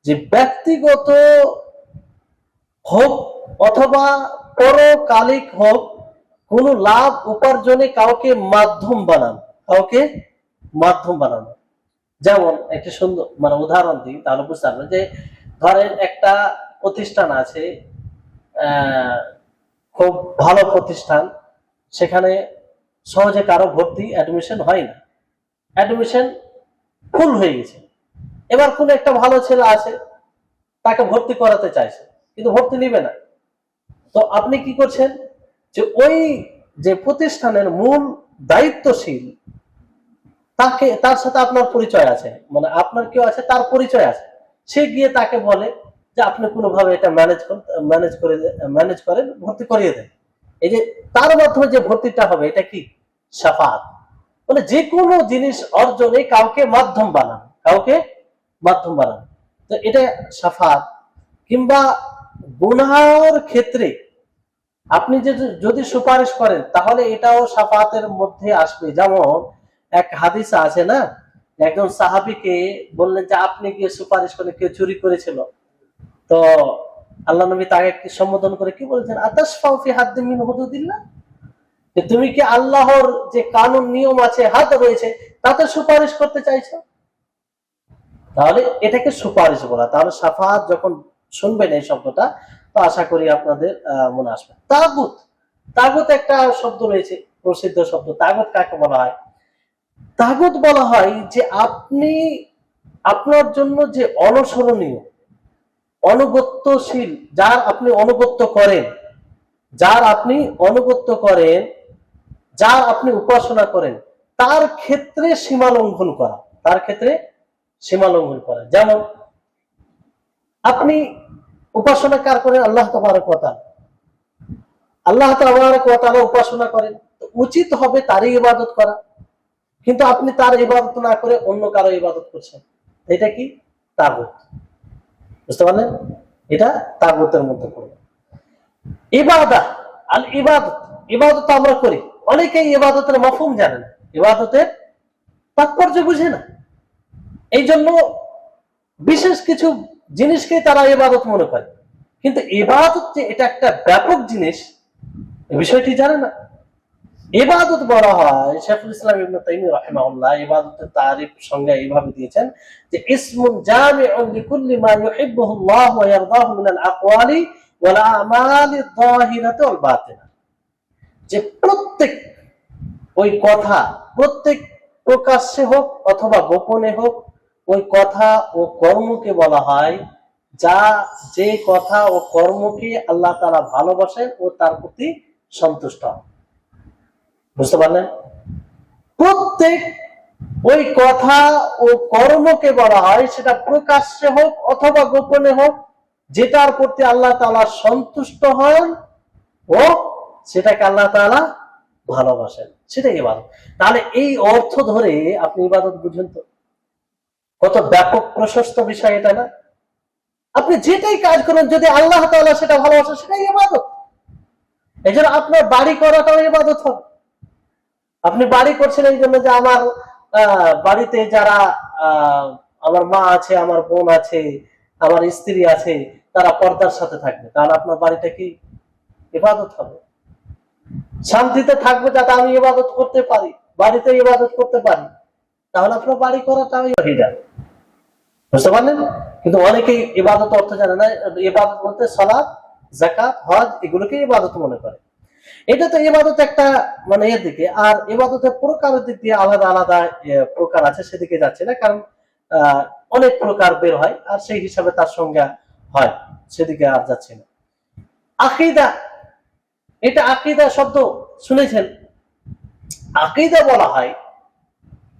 যে ব্যক্তিগত হোক অথবা পরকালিক হোক, কোন লাভ উপার্জনে কাউকে মাধ্যম বানানো, কাউকে মাধ্যম বানানো। যেমন একটি সুন্দর মানে উদাহরণ দিই, তাহলে বুঝতে পারবেন। যে ধরেন একটা প্রতিষ্ঠান আছে, খুব ভালো প্রতিষ্ঠান, সেখানে সহজে কারো ভর্তি অ্যাডমিশন হয় না, অ্যাডমিশন ফুল হয়ে গেছে। এবার কোন একটা ভালো ছেলে আছে, তাকে ভর্তি করাতে চাইছে, কিন্তু ভর্তি নিবে না। তো আপনি কি করছেন, যে ওই যে প্রতিষ্ঠানের মূল দায়িত্বশীল, তাকে, তার সাথে আপনার পরিচয় আছে, মানে আপনার কেউ আছে, তার পরিচয় আছে, সে গিয়ে তাকে বলে যে আপনি কোনোভাবে এটা ম্যানেজ করেন, ভর্তি করিয়ে দেন। এই যে তার মাধ্যমে যে ভর্তিটা হবে, এটা কি? শাফাত। মানে যে কোনো জিনিস অর্জনে কাউকে মাধ্যম বানানো, কাউকে মাধ্যম বানানো, তো এটা শাফাত। কিংবা গুনাহের ক্ষেত্রে আপনি যদি সুপারিশ করেন, তাহলে এটাও শাফাতের মধ্যে আসবে। যেমন এক হাদিস আছে না, একজন সাহাবীকে বললেন যে আপনি গিয়ে সুপারিশ করে, কেউ চুরি করেছিল, তো আল্লাহ নবী তাকে কি সম্বোধন করে কি বলেছেন? আতাশফাউ ফি হাদ্দিন মিন হুদুদিল্লাহ, যে তুমি কি আল্লাহর যে কানুন নিয়ম আছে, হাদ রয়েছে, তাতে সুপারিশ করতে চাইছো? তাহলে এটাকে সুপারিশ বলা। তাহলে শাফাত যখন শুনবেন এই শব্দটা, তো আশা করি আপনাদের মনে আসবে। তাগুত, তাগুত একটা শব্দ রয়েছে, প্রসিদ্ধ শব্দ। তাগুত কাকে বলা হয়? তাগুত বলা হয় যে আপনি, আপনার জন্য যে অনুসরণীয়, অনুগত্যশীল, যার আপনি অনুগত্য করেন, যার আপনি অনুগত্য করেন, যার আপনি উপাসনা করেন, তার ক্ষেত্রে সীমা লঙ্ঘন করা, তার ক্ষেত্রে সীমা লঙ্ঘন করা। যেমন আপনি উপাসনা কার করেন? আল্লাহ তাবারক ওয়া তাআলা, আল্লাহ তাবারক ওয়া তাআলা উপাসনা করেন, উচিত হবে তারই ইবাদত করা। কিন্তু আপনি তার ইবাদত না করে অন্য কারো ইবাদত করছেন, এটা কি? তাগুত। বুঝতে পারলেন? এটা তাগুতের মধ্যে পড়ে। ইবাদত, আল ইবাদত, ইবাদত আমরা করি, অনেকেই ইবাদতের মাফহুম জানে না, ইবাদতের তাৎপর্য বুঝে না। এই জন্য বিশেষ কিছু জিনিসকে তারা ইবাদত মনে করে, কিন্তু ইবাদত যে এটা একটা ব্যাপক জিনিস, এই বিষয়টি জানে না। ইবাদত বলা হয়, শাইখুল ইসলাম ইবনে তাইমিয়া রাহিমাহুল্লাহ ইবাদতের তারিফ সংজ্ঞা এইভাবে দিয়েছেন যে ইসমুন জামিউন লিকুল্লি মা ইউহিব্বুহুল্লাহ ওয়া ইয়ারদাহু মিনাল আকওয়ালি ওয়াল আমালি যাহিরাতি ওয়াল বাতিনা, যে প্রত্যেক ওই কথা, প্রত্যেক প্রকাশ্যে হোক অথবা গোপনে হোক, ওই কথা ও কর্মকে বলা হয় যা, যে কথা ও কর্মকে আল্লাহ তাআলা ভালোবাসেন ও তার প্রতি সন্তুষ্ট। বুঝতে পারলেন? প্রত্যেক ওই কথা ও কর্মকে বলা হয়, সেটা প্রকাশ্যে হোক অথবা গোপনে হোক, যেটার প্রতি আল্লাহ তাআলা সন্তুষ্ট হন ও সেটাকে আল্লাহ তাআলা ভালোবাসেন, সেটাই ইবাদত। তাহলে এই অর্থ ধরে আপনি ইবাদত বুঝেন তো কত ব্যাপক প্রশস্ত বিষয় এটা না? আপনি যেটাই কাজ করেন, যদি আল্লাহ তাআলা সেটা ভালোবাসেন, সেটাই ইবাদত। এই জন্য আপনার বাড়ি করাটাও ইবাদত হবে। আপনি বাড়ি করছেন এই জন্য যে আমার বাড়িতে যারা আমার মা আছে, আমার বোন আছে, আমার স্ত্রী আছে, তারা পর্দার সাথে থাকবে, তাহলে আপনার বাড়িটা কি? ইবাদত হবে। শান্তিতে থাকবে যাতে আমি ইবাদত করতে পারি, বাড়িতে ইবাদত করতে পারি, তাহলে আপনার বাড়ি করাটাও হিজা, বুঝতে পারলেন? কিন্তু অনেকেই ইবাদত অর্থ জানে না। ইবাদত বলতে সালাত, যাকাত, হজ এগুলোকে ইবাদত মনে করে। এটা তো ইবাদত একটা মানে এর দিকে। আর ইবাদতের প্রকারের দিক দিয়ে আলাদা আলাদা প্রকার আছে, সেদিকে যাচ্ছে না, কারণ অনেক প্রকার বের হয় আর সেই হিসাবে তার সংজ্ঞা হয়, সেদিকে আর যাচ্ছে না। আকীদা, এটা আকীদা শব্দ শুনেছেন? আকীদা বলা হয়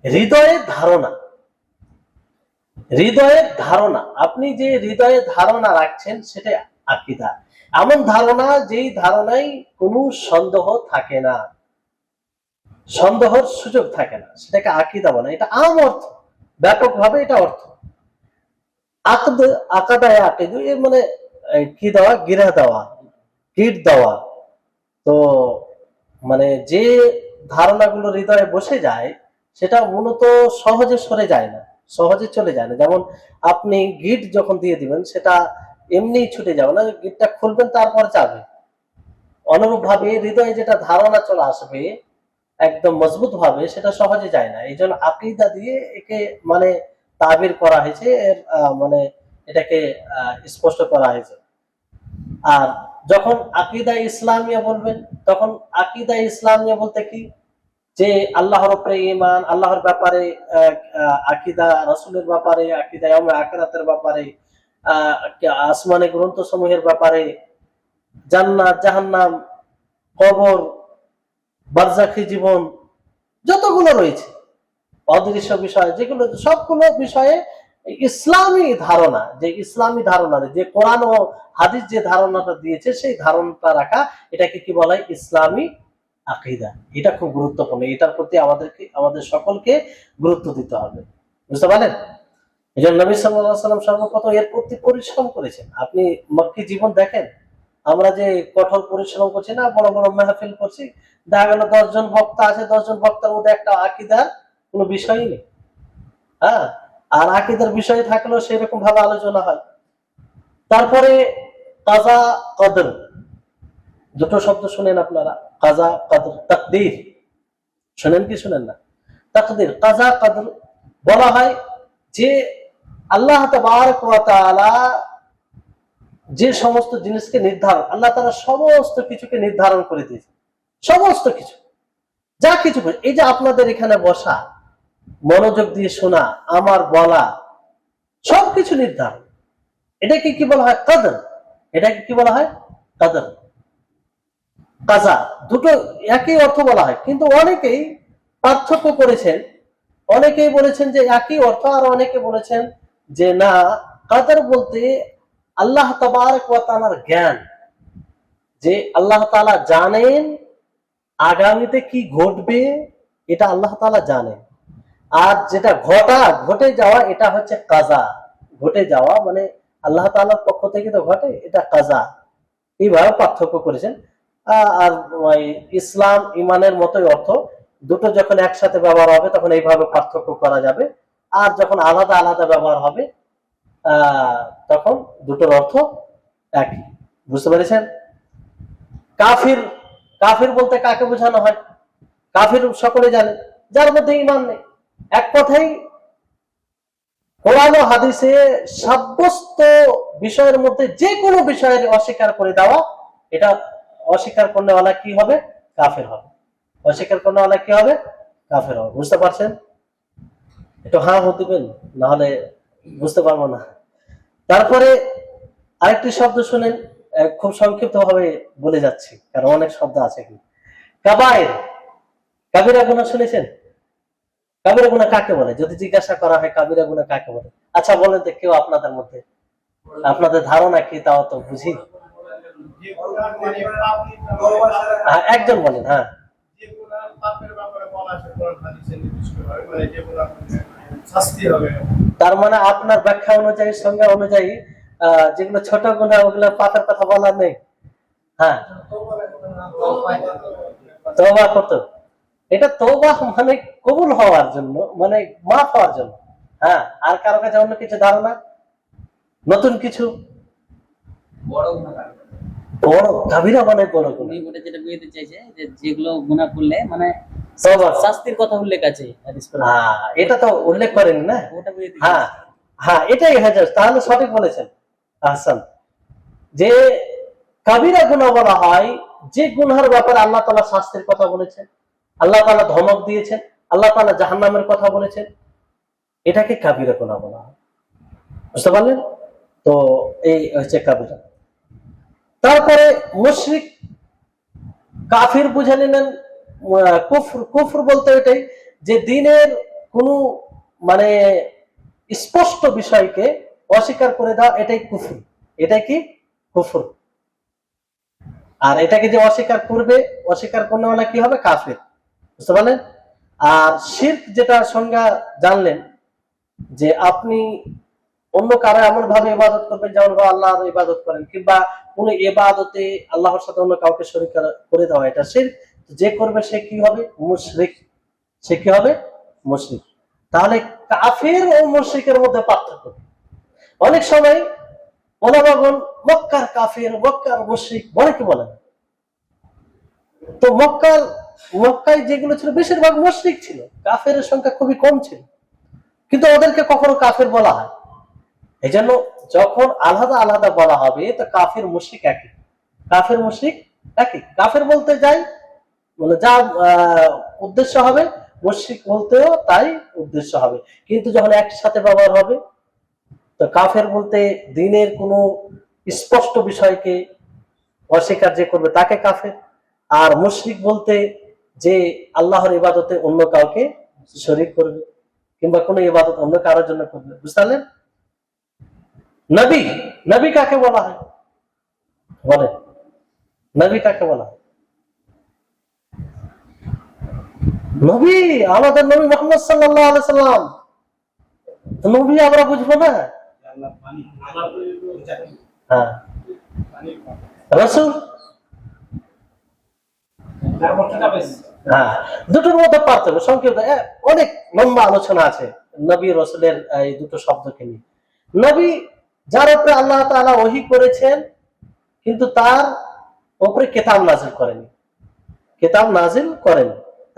হৃদয়ের ধারণা। হৃদয়ের ধারণা, আপনি যে হৃদয়ে ধারণা রাখছেন সেটা আকীদা। এমন ধারণা যেই ধারণায় কোনো সন্দেহ থাকে না, সন্দেহের সুযোগ থাকে না, সেটাকে আকীদা বলে। এটা আম অর্থ, ব্যাপকভাবে এটা অর্থ। আকদ, আকাদায় আকিদু এর মানে কি দেওয়া, গিরা দেওয়া, গিট দেওয়া। তো মানে যে ধারণাগুলো হৃদয়ে বসে যায় সেটা মূলত সহজে সরে যায় না, সহজে চলে যায় না। যেমন আপনি গিট যখন দিয়ে দিবেন সেটা এমনি ছুটে যাবে না, গিটটা খুলবেন তারপর যাবে। অনুরূপ ভাবে হৃদয়ে যেটা ধারণা চলে আসবে একদম মজবুত ভাবে, সেটা সহজে যায় না। এই জন্য আকীদা দিয়ে একে মানে তাবির করা হয়েছে, এর মানে এটাকে স্পষ্ট করা হয়েছে। আর যখন আকীদা ইসলামিয়া বলবেন, তখন আকীদা ইসলামিয়া বলতে কি, যে আল্লাহর উপরে ঈমান, আল্লাহর ব্যাপারে আকীদা, রাসূলের ব্যাপারে আকীদা, ইয়াউমুল আখিরাতের ব্যাপারে, আসমানি গ্রন্থসমূহের ব্যাপারে, জান্নাত, জাহান্নাম, কবর, বারজাখী জীবন, যতগুলো রয়েছে অদৃশ্য বিষয়, যেগুলো সবগুলো বিষয়ে ইসলামী ধারণা, যে ইসলামী ধারণা, যে কোরআন ও হাদিস যে ধারণাটা দিয়েছে সেই ধারণাটা রাখা, এটাকে কি বলা হয়? ইসলামী আকীদা। এটা খুব গুরুত্বপূর্ণ, এটার প্রতি আমাদের সকলকে গুরুত্ব দিতে হবে, বুঝতে পারলেন? এই জন্য নবী সাল্লাল্লাহু আলাইহি ওয়াসাল্লাম সর্বপ্রথম এর প্রতি পরিশ্রম করেছেন। আপনি মক্কি জীবন দেখেন, আমরা যে কঠোর পরিশ্রম করছি না, বড় বড় মাহফিল করছি, দেখা গেল 10 জন বক্তা আছে, 10 জন বক্তার মধ্যে একটা আকীদার কোনো বিষয়ই নেই। হ্যাঁ, আর আকীদার বিষয় থাকলেও সেরকম ভাবে আলোচনা হয়। তারপরে কাজা কদর, দুটো শব্দ শুনেন আপনারা, কাজা কদর, তাকদীর শুনেন কি শুনেন না? তাকদীর, কাজা কদর বলা হয় যে আল্লাহ তাবারক ওয়া তাআলা যে সমস্ত জিনিসকে নির্ধারণ, আল্লাহ তাআলা সমস্ত কিছুকে নির্ধারণ করে দিয়েছে, সমস্ত কিছু, যা কিছু। এই যে আপনাদের এখানে বসা, মনোযোগ দিয়ে শোনা, আমার বলা, সবকিছু নির্ধারণ। এটাকে কি বলা হয়? কদর। এটাকে কি বলা হয়? কদর। কাজা, দুটো একই অর্থ বলা হয়, কিন্তু অনেকেই পার্থক্য করেছেন। অনেকেই বলেছেন যে একই অর্থ, আর অনেকে বলেছেন যে না, কদর বলতে আল্লাহ তাবারক ওয়া তাআলার জ্ঞান, যে আল্লাহ তাআলা জানেন আগামীতে কি ঘটবে, এটা আল্লাহ তাআলা জানেন। আর যেটা ঘটে যাওয়া, এটা হচ্ছে কাজা। ঘটে যাওয়া মানে আল্লাহ তাআলার পক্ষ থেকে তো ঘটে, এটা কাজা। এইভাবে পার্থক্য করেছেন। আর ইসলাম ইমানের মতোই অর্থ, দুটো যখন একসাথে ব্যবহার হবে তখন এইভাবে পার্থক্য করা যাবে। আর যখন আলাদা আলাদা ব্যবহার হবে তখন দুটোর অর্থ একই, বুঝতে পেরেছেন? কাফির, কাফির বলতে কাকে বোঝানো হয়? কাফির সকলে জানে, যার মধ্যে ঈমান নেই। এক কথাই কোরআন ও হাদিসে সাব্যস্ত বিষয়ের মধ্যে যে কোনো বিষয়ের অস্বীকার করে দেওয়া, এটা অস্বীকার করনেওয়ালা কি হবে? কাফের হবে। অস্বীকার করনেওয়ালা কি হবে? কাফের হবে। বুঝতে পারছেন? একটু হ্যাঁ হতে দিবেন, না হলে বুঝতে পারবো না। তারপরে আরেকটি শব্দ শুনেন, খুব সংক্ষিপ্ত ভাবে বলে যাচ্ছি কারণ অনেক শব্দ আছে। কি কাবায়ের, কাবিরা গুনাহ শুনেছেন? কাবিরা গুনাহ কাকে বলে? যদি জিজ্ঞাসা করা হয় কাবিরা গুনাহ কাকে বলে, আচ্ছা বলেন তো, কেউ আপনাদের মধ্যে, আপনাদের ধারণা কি তাও তো বুঝি। একজন বলেন। হ্যাঁ, তার মানে আপনার ব্যাখ্যা অনুযায়ী, সংজ্ঞা অনুযায়ী যেগুলো ছোট গুনাহ ওগুলো পাপের কথা বলা নেই। হ্যাঁ, তওবা করতে, এটা তওবা মানে কবুল হওয়ার জন্য, মানে মাফ হওয়ার জন্য। হ্যাঁ, আর কারো কাছে অন্য কিছু ধারণা, নতুন কিছু? বড় কাবিরা মানে বড় গুনাহ,
যেটা বুঝতে চাইছে যে যেগুলো গুনাহ করলে মানে শাস্তির কথা উল্লেখ আছে হাদিস করে।
এটা তো উল্লেখ করেনি না।
ওটা বুঝে দিই।
হ্যাঁ হ্যাঁ, এটাই হাজার, তাহলে সঠিক বলেছেন আহসান। যে কাবিরা গুনাহ বলা হয় যে গুনহার ব্যাপারে আল্লাহ তাআলা শাস্তির কথা বলেছেন, আল্লাহ তাআলা ধমক দিয়েছেন, আল্লাহ তাআলা জাহান্নামের কথা বলেছেন, এটাকে কাবিরা গুনাহ বলা হয়। বুঝতে পারলেন? তো এই হচ্ছে কাবিরা। তারপরে মুশরিক, কাফির বুঝে নিলেন। কুফর, কুফর বলতে এটাই যে দিনের কোনো মানে স্পষ্ট বিষয়কে অস্বীকার করে দেওয়া, এটাই কুফর। এটাই কি? কুফর। আর এটাকে যে অস্বীকার করবে, অস্বীকার করলে কি হবে? কাফির। বুঝতে পারলেন? আর শিরক যেটা সংজ্ঞা জানলেন, যে আপনি অন্য কারো এমন ভাবে ইবাদত করবেন যেমন আল্লাহর ইবাদত করেন, কিংবা কোন ইবাদতে আল্লাহর সাথে অন্য কাউকে শরীক করে দেওয়া, এটা শিরক। যে করবে সে কি হবে? মুশরিক। সে কি হবে? মুশরিক। তাহলে কাফির ও মুশরিকের মধ্যে পার্থক্য। অনেক সময় ওলামাগণ মক্কার কাফির, মক্কার মুশরিক বলে কি বলে না? তো মক্কায় যেগুলো ছিল বেশিরভাগ মুশরিক ছিল, কাফেরের সংখ্যা খুবই কম ছিল, কিন্তু ওদেরকে কখনো কাফের বলা হয়। এই জন্য যখন আলাদা আলাদা বলা হবে তো কাফের মুশরিক একই। কাফের মুশরিক একই। কাফের বলতে যাই মানে যা উদ্দেশ্য হবে, মুশরিক বলতেও তাই উদ্দেশ্য হবে। কিন্তু যখন একসাথে ব্যবহার হবে, তো কাফের বলতে দ্বীনের কোনো স্পষ্ট বিষয়কে অস্বীকার যে করবে তাকে কাফের, আর মুশরিক বলতে যে আল্লাহর ইবাদতে অন্য কাউকে শরীক করবে, কিংবা কোনো ইবাদত অন্য কারোর জন্য করবে। বুঝতে পারলেন? নবী, নবী কাকে বলা হয়? বলে নবী কাকে বলা হয়? নবী আমাদের নবী মুহাম্মদ সাল্লাল্লাহু আলাইহি সাল্লাম। নবী আমরা বুঝবো না? হ্যাঁ, রাসূল। হ্যাঁ, দুটোর মধ্যে পার্থক্য সংক্ষিপ্ত, অনেক লম্বা আলোচনা আছে নবী রাসূলের এই দুটো শব্দকে নিয়ে। নবী যার উপরে আল্লাহ তাআলা ওহী করেছেন, কিন্তু তার উপরে কিতাব নাযিল করেনি, কিতাব নাযিল করেন।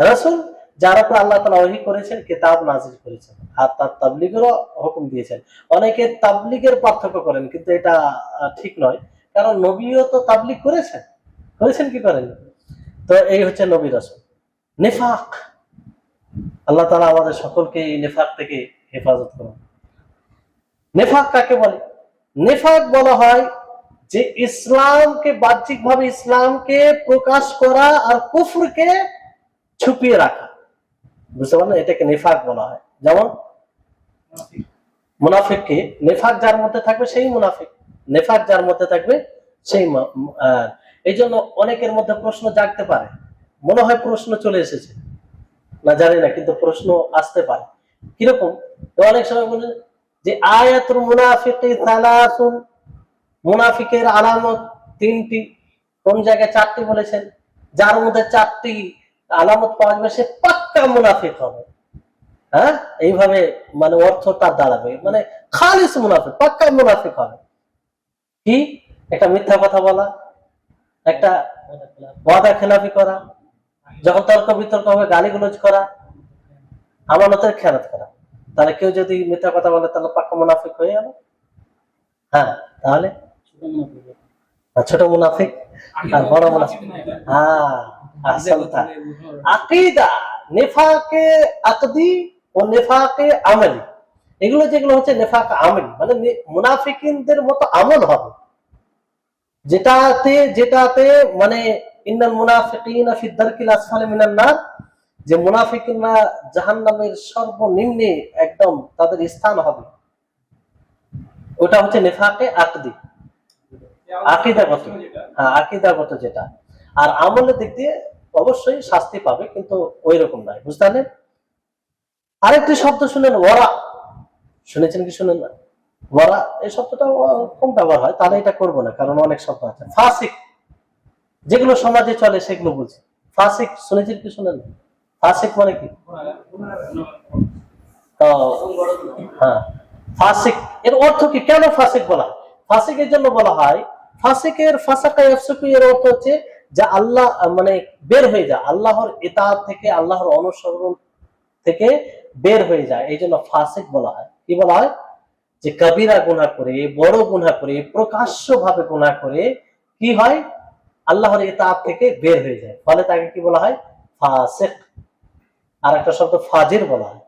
রাসূল যার উপর আল্লাহ তাআলা ওহী করেছেন, কিতাব নাযিল করেছেন, আর তার তাবলীগেরও হুকুম দিয়েছেন। অনেকে তাবলীগের পার্থক্য করেন, কিন্তু এটা ঠিক নয়, কারণ নবীও তো তাবলীগ করেছেন। করেছেন কি করেন? তো এই হচ্ছে নবী রাসূল। নিফাক, আল্লাহ তাআলা আমাদের সকলকে এই নিফাক থেকে হেফাজত করুন। নিফাক কাকে বলে? নিফাক বলা হয় যে ইসলামকে, বাহ্যিকভাবে ইসলামকে প্রকাশ করা আর কুফরকে ছুপিয়ে রাখা। বুঝতে পারলেন? এটাকে নিফাক বলা হয়। যেমন মুনাফিককে, নিফাক যার মধ্যে থাকবে সেই মুনাফিক, নিফাক যার মধ্যে থাকবে সেই। এই জন্য অনেকের মধ্যে প্রশ্ন জাগতে পারে, মনে হয় প্রশ্ন চলে এসেছে না জানি না, কিন্তু প্রশ্ন আসতে পারে। কিরকম? অনেক সময় বলে যে আয়াতুল মুনাফিকি সালাসুন, মুনাফিকের আলামত তিনটি। কোন জায়গায় চারটি বলেছেন? যার মধ্যে চারটি আলামত পাওয়া যাবে সে পাক্কা মুনাফিক হবে। হ্যাঁ, এইভাবে মানে অর্থ তার দাঁড়াবে, মানে খালিস মুনাফিক, পাক্কা মুনাফিক হবে। কি? একটা মিথ্যা কথা বলা, একটা ওয়াদা খেলাফি করা, যখন তর্ক বিতর্ক হবে গালিগুলোজ করা, আমানতের খেয়ানত করা। তাহলে কেউ যদি মিথ্যা কথা বলে তাহলে পাক্কা মুনাফিক হয়ে গেল। হ্যাঁ, তাহলে ছোট মুনাফিক আর বড় মুনাফিক। হ্যাঁ, আসলটা আকীদা, নিফাকে আকদি ও নিফাকে আমলি, এগুলো যেগুলো হচ্ছে নিফাক আমলি, মানে মুনাফিকিনদের মতো আমল হবে, যেটাতে মানে ইন্নাল মুনাফিকিনা ফি দারকিল আসফালি মিনান নার, যে মুনাফিকিনরা জাহান্নামের সর্বনিম্নে একদম তাদের স্থান হবে, ওটা হচ্ছে নিফাকে আকদি, আকীদাগত। হ্যাঁ, আকীদাগত যেটা। আর আমলের দিক দিয়ে অবশ্যই শাস্তি পাবে, কিন্তু ওই রকম নয়। বুঝতে পারলেন? আরেকটি শব্দ শুনেন, ওয়ারা। শুনেছেন কি শুনেন না? ওয়ারা এই শব্দটা কম ব্যবহার হয়, তাহলে এটা করবো না, কারণ অনেক শব্দ আছে। ফাসিক, যেগুলো সমাজে চলে সেগুলো বুঝি। ফাসিক শুনেছেন কি শুনেন না? ফাসিক মানে কি? হ্যাঁ, ফাসিক এর অর্থ কি? কেন ফাসিক বলা হয়? ফাসিকের জন্য বলা হয়, ফাসিকের ফাসাকা ইয়াফসুকু এর অর্থ হচ্ছে যা আল্লাহ মানে বের হয়ে যায়, আল্লাহর ইতাআত থেকে, আল্লাহর অনুসরণ থেকে বের হয়ে যায়, এই জন্য ফাসিক বলা হয়। কি বলা হয়? যে কবিরা গুনাহ করে, বড় গুনাহ করে, প্রকাশ্য ভাবে গুনাহ করে কি হয়? আল্লাহর ইতাআত থেকে বের হয়ে যায়, ফলে তাকে কি বলা হয়? ফাসিক। আর একটা শব্দ ফাজির বলা হয়,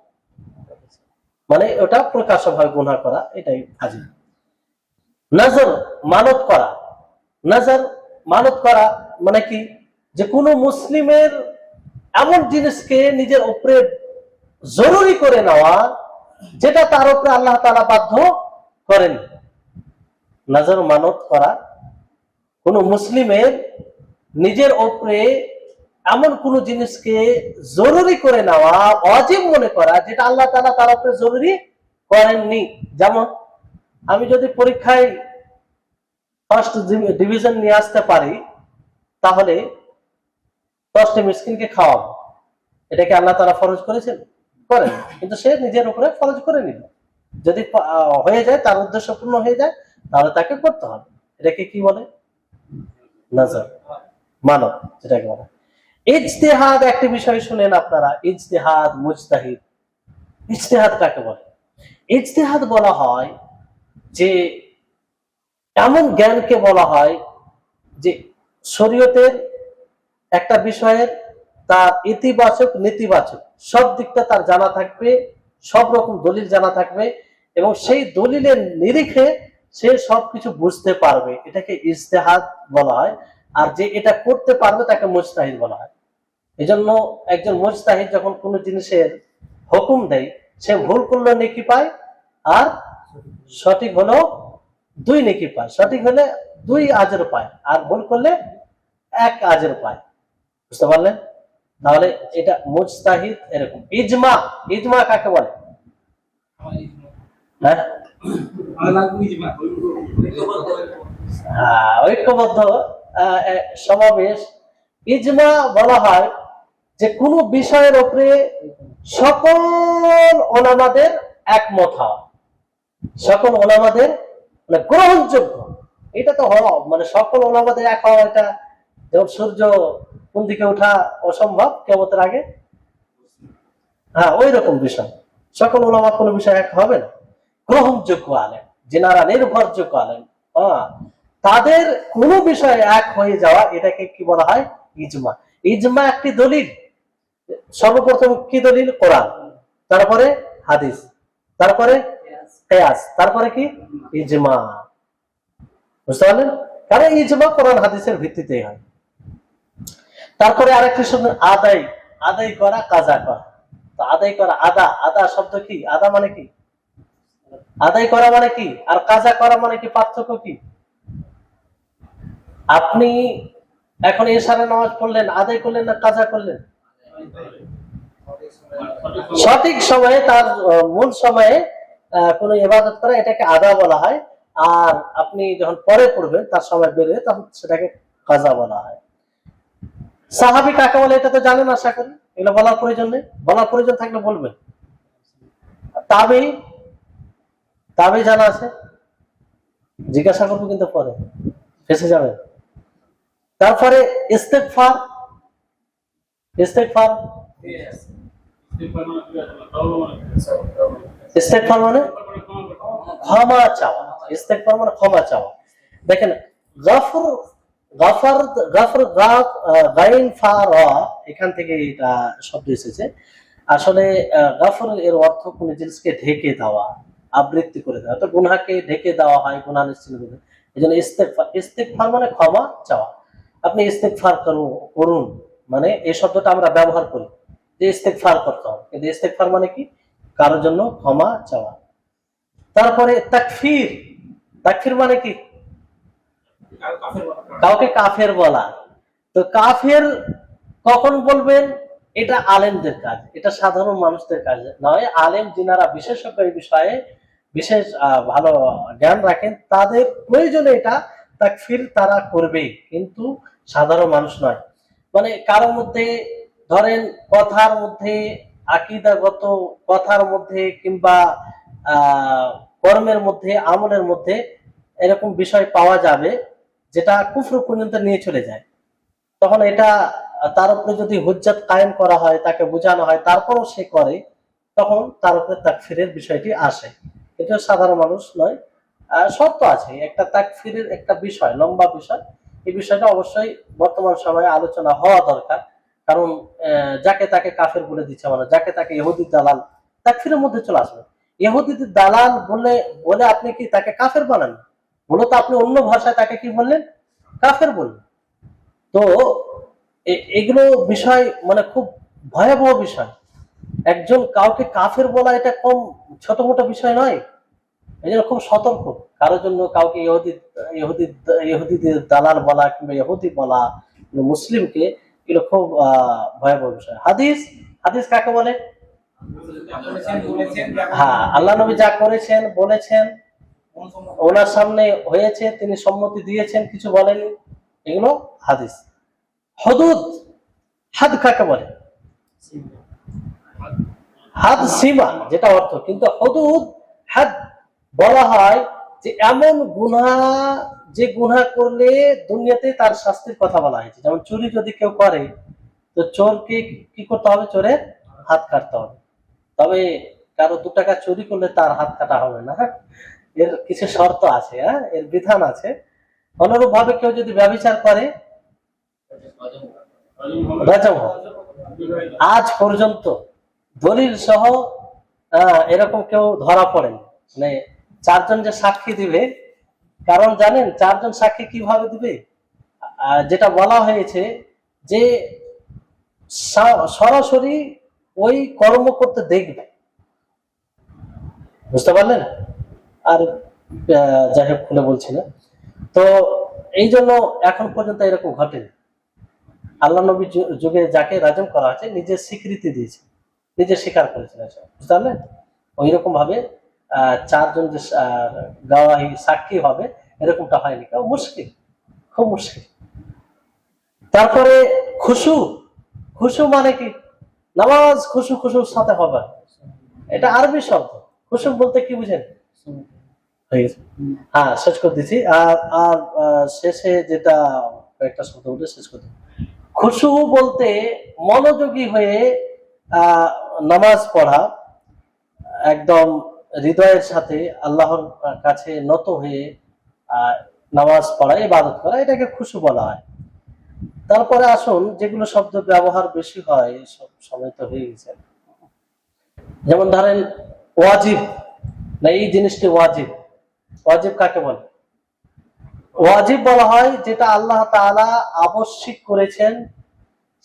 মানে ওটা প্রকাশ্য ভাবে গুনাহ করা, এটাই ফাজির। নজর মানত করা, নজর মানত করা মানে কি? যে কোনো মুসলিমের এমন জিনিসকে নিজের উপরে জরুরি করে নেওয়া যেটা তার উপরে আল্লাহ তাআলা বাধ্য করেন। নজর মানত করা, কোন মুসলিমের নিজের উপরে এমন কোন জিনিসকে জরুরি করে নেওয়া, ওয়াজিব মনে করা, যেটা আল্লাহ তাআলা তার উপরে জরুরি করেননি। যেমন আমি যদি পরীক্ষায় ফার্স্ট ডিভিশন নিয়ে আসতে পারি, তাহলে 10টি মিসকিনকে খাওয়াবো। এটা কি আল্লাহ তাআলা ফরজ করেছেন? করেন, কিন্তু সে নিজের উপরে ফরজ করে নিল। যদি হয়ে যায়, তার উদ্দেশ্য পূর্ণ হয়ে যায়, তাহলে তাকে করতে হবে। এটাকে কি বলে? নজর মানব, যেটাকে বলে। ইজতিহাদ একটি বিষয় শুনেন আপনারা, ইজতিহাদ, মুজতাহিদ। ইজতিহাদ কাকে বলে? ইজতিহাদ বলা হয় যে এমন জ্ঞানকে বলা হয় যে শরীয়তের একটা বিষয়ের তার ইতিবাচক নেতিবাচক সব দিকটা তার জানা থাকবে, সব রকম দলিল জানা থাকবে, এবং সেই দলিলের নিরিখে সে সবকিছু বুঝতে পারবে, এটাকে ইজতিহাদ বলা হয়। আর যে এটা করতে পারবে তাকে মুজতাহিদ বলা হয়। এজন্য একজন মুজতাহিদ যখন কোনো জিনিসের হুকুম দেয়, সে ভুল করলে নেকি পায়, আর সঠিক হলেও 2 নেকি পায়। সঠিক হলে 2 আজর পায়, আর ভুল করলে 1 আজর পায়। বুঝতে পারলেন? তাহলে এটা মুজতাহিদ এরকম। ইজমা, ইজমা কাকে বলে? হ্যাঁ, ঐক্যবদ্ধ সমাবেশ। ইজমা বলা হয় যে কোনো বিষয়ের উপরে সকল ওলামাদের একমত হওয়া, সকল ওলামাদের মানে গ্রহণযোগ্য। এটা তো হওয়া মানে সকল ওলামাদের এক হওয়া, এটা যেমন সূর্য কোন দিকে ওঠা অসম্ভব কিয়ামতের আগে, হ্যাঁ ওই রকম বিষয়। সকল ওলামা কোনো বিষয় এক হবে না। গ্রহণযোগ্য আলেম, যেনারা নির্ভরযোগ্য আলেম, তাদের কোন বিষয়ে এক হয়ে যাওয়া, এটাকে কি বলা হয়? ইজমা। ইজমা একটি দলিল। সর্বপ্রথম কি দলিল? কোরআন, তারপরে হাদিস, তারপরে কিয়াস, তারপরে কি? ইজমা। বুঝতে পারলেন? কারণ ইজমা কোরআন হাদিসের ভিত্তিতেই হয়। তারপরে আরেকটি শব্দ আদায়, আদায় করা, কাজা করা। তো আদায় করা, আদা, আদা শব্দ কি? আদা মানে কি? আদায় করা মানে কি, আর কাজা করা মানে কি? পার্থক্য কি? আপনি এখন এশারে নামাজ পড়লেন, আদায় করলেন না কাজা করলেন? সঠিক সময়ে, তার মূল সময়ে কোন ইবাদত করা, এটাকে আদা বলা হয়। আর আপনি যখন পরে পড়বেন, তার সময় বেরোয়, তখন সেটাকে কাজা বলা হয়। সাহাবী কাকে বলে এটা তো জানেন আশা করি, এগুলো বলার প্রয়োজন নেই। বলার প্রয়োজন থাকলে বলবেন। তাবেঈ, তাবেঈ জানা আছে? জিজ্ঞাসা করবো কিন্তু পরে, ফেসে যাবেন। তারপরে ইস্তেগফার, ইস্তেগফার, ইস্তেগফার মানে ক্ষমা চাওয়া। ইস্তেগফার মানে ক্ষমা চাওয়া। দেখেন গফর, গফর, গফর, গাইন ফা রা, এখান থেকে এটা শব্দ এসেছে। আসলে গফর এর অর্থ কোন জিনিসকে ঢেকে দেওয়া, আবৃত্তি করে দেওয়া। তো গুনাহকে ঢেকে দেওয়া হয়, গুনাহ নিশ্চিত করে। এজন্য ইস্তেগফার, ইস্তেগফার মানে ক্ষমা চাওয়া। আপনি ইস্তেগফার করুন মানে এই শব্দটা আমরা ব্যবহার করি যে ইস্তেগফার করতে হবে, কিন্তু ইস্তেগফার মানে কি? কারোর জন্য ক্ষমা চাওয়া। তারপরে তাকফির, তাকফির মানে কি? কাউকে কাফের বলা। তো কাফের কখন বলবেন? এটা আলেমদের কাজ, এটা সাধারণ মানুষদের কাজ নয়। আলেম যিনারা বিশেষজ্ঞ এই বিষয়ে, বিশেষ ভালো জ্ঞান রাখেন, তাদের প্রয়োজনে এটা তাকফির তারা করবেই, কিন্তু সাধারণ মানুষ নয়। মানে কারোর মধ্যে ধরেন কথার মধ্যে, আকীদাগত কথার মধ্যে, কিংবা কর্মের মধ্যে, আমলের মধ্যে এরকম বিষয় পাওয়া যাবে যেটা কুফর পর্যন্ত নিয়ে চলে যায়, তখন এটা তার উপরে যদি হুজ্জাত কায়েম করা হয়, তাকে বোঝানো হয়, তারপরও সে করে, তখন তার উপরে তাকফিরের বিষয়টি আসে। এটা সাধারণ মানুষ নয়, শর্ত আছে, একটা তাকফিরের একটা বিষয়, লম্বা বিষয়। এই বিষয়টা অবশ্যই বর্তমান সময়ে আলোচনা হওয়া দরকার। কারণ যাকে তাকে কাফের বলে দিচ্ছে, মানে যাকে তাকে ইহুদি দালাল, তাকফিরের মধ্যে চলে আসবে। ইহুদি দালাল বলে বলে আপনি কি তাকে কাফের বানান? মূলত আপনি অন্য ভাষায় তাকে কি বললেন? কাফের বললেন। তো এগুলো বিষয় মানে খুব ভয়াবহ বিষয়। একজন কাউকে কাফের বলা এটা কম ছোট মোটো বিষয় নয়। এই জন্য খুব সতর্ক। কারোর জন্য কাউকে ইহুদি ইহুদিদের দালাল বলা কিংবা ইহুদি বলা, মুসলিমকে, এগুলো খুব ভয়াবহ বিষয়। হাদিস, হাদিস কাকে বলে? হ্যাঁ, আল্লাহ নবী যা করেছেন বলেছেন, ওনার সামনে হয়েছে, তিনি সম্মতি দিয়েছেন, কিছু বলেনি, এগুলো হাদিস। হুদুদ, হাদ কাকে বলে? হাদ সীমা, যেটা অর্থ। কিন্তু হুদুদ, হাদ বলা হয় যে এমন গুনাহ, যে গুনাহ করলে দুনিয়াতে তার শাস্তির কথা বলা হয়েছে। যেমন চুরি যদি কেউ করে, তো চোরকে কি করতে হবে? চোরের হাত কাটতে হবে। তবে কারো 2 টাকা চুরি করলে তার হাত কাটা হবে না, হ্যাঁ? এর কিছু শর্ত আছে, হ্যাঁ, এর বিধান আছে। অনুরূপ ভাবে কেউ যদি ব্যভিচার করে, রাজম হবে। আজ পর্যন্ত দলিল সহ এরকম কেউ ধরা পড়েনি। মানে 4 জন যে সাক্ষী দিবে, কারণ জানেন 4 জন সাক্ষী কিভাবে দিবে? যেটা বলা হয়েছে যে সরাসরি ওই কর্ম করতে দেখবে। বুঝতে পারলেন? আর যাই হোক, খুলে বলছি না। তো এই জন্য এখন পর্যন্ত এরকম ঘটেনি। আল্লাহ নবী যুগে যাকে রাজম করা হয়েছে, নিজের স্বীকৃতি দিয়েছে, নিজে স্বীকার করেছেন। বুঝতে পারলেন? ওই রকম ভাবে 4 জন যে গাওয়াহি সাক্ষী হবে, এরকমটা হয়নি। মুশকিল, খুব মুশকিল। তারপরে খুশু, খুশু মানে কি? নামাজ খুশু খুশুর সাথে হবে, এটা আরবি শব্দ। খুশু বলতে কি বুঝেন? হ্যাঁ, শেষ করে দিচ্ছি। আর আর শেষে যেটা একটা শব্দ বলে শেষ করে দিচ্ছি। খুশু বলতে মনোযোগী হয়ে নামাজ পড়া, একদম হৃদয়ের সাথে আল্লাহর কাছে নত হয়ে নামাজ পড়া, ইবাদত করা, এটাকে খুশু বলা হয়। তারপরে আসুন, যেগুলো শব্দ ব্যবহার বেশি হয়, সব সময় তো হয়ে গেছে। যেমন ধরেন ওয়াজিব, না এই জিনিসটি ওয়াজিব। ওয়াজিব কাকে বলে? ওয়াজিব বলা হয় যেটা আল্লাহ তাআলা আবশ্যক করেছেন,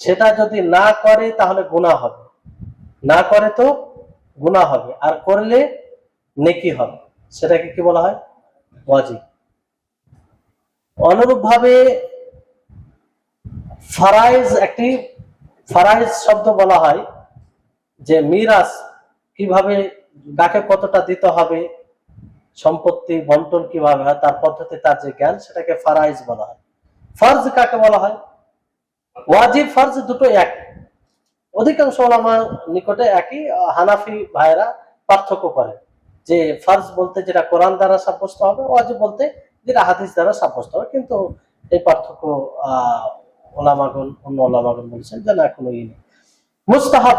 সেটা যদি না করে তাহলে গুনাহ হবে, না করে তো গুনাহ হবে, আর করলে নেকি হবে, সেটাকে কি বলা হয়? ওয়াজিব। অনুরূপ ভাবে ফারাইজ, একটি ফারাইজ শব্দ বলা হয় যে মিরাস, কিভাবে কাকে কতটা দিতে হবে, সম্পত্তি বন্টন কিভাবে হয়, তার পদ্ধতি, তার যে জ্ঞান, সেটাকে ফারাইজ বলা হয়। ফরজ কাকে বলা হয়? ওয়াজিব ফরজ দুটো এক, অধিকাংশ ওলামার নিকটে একই। হানাফি ভাইরা পার্থক্য করে যে ফরজ বলতে যেটা কোরআন দ্বারা সাব্যস্ত হবে, ওয়াজিব বলতে যেটা হাদিস দ্বারা সাব্যস্ত হবে। কিন্তু এই পার্থক্য ওলামাগণ, অন্য ওলামাগণ বলছেন যে না, কোনো ই নেই। মুস্তাহাব,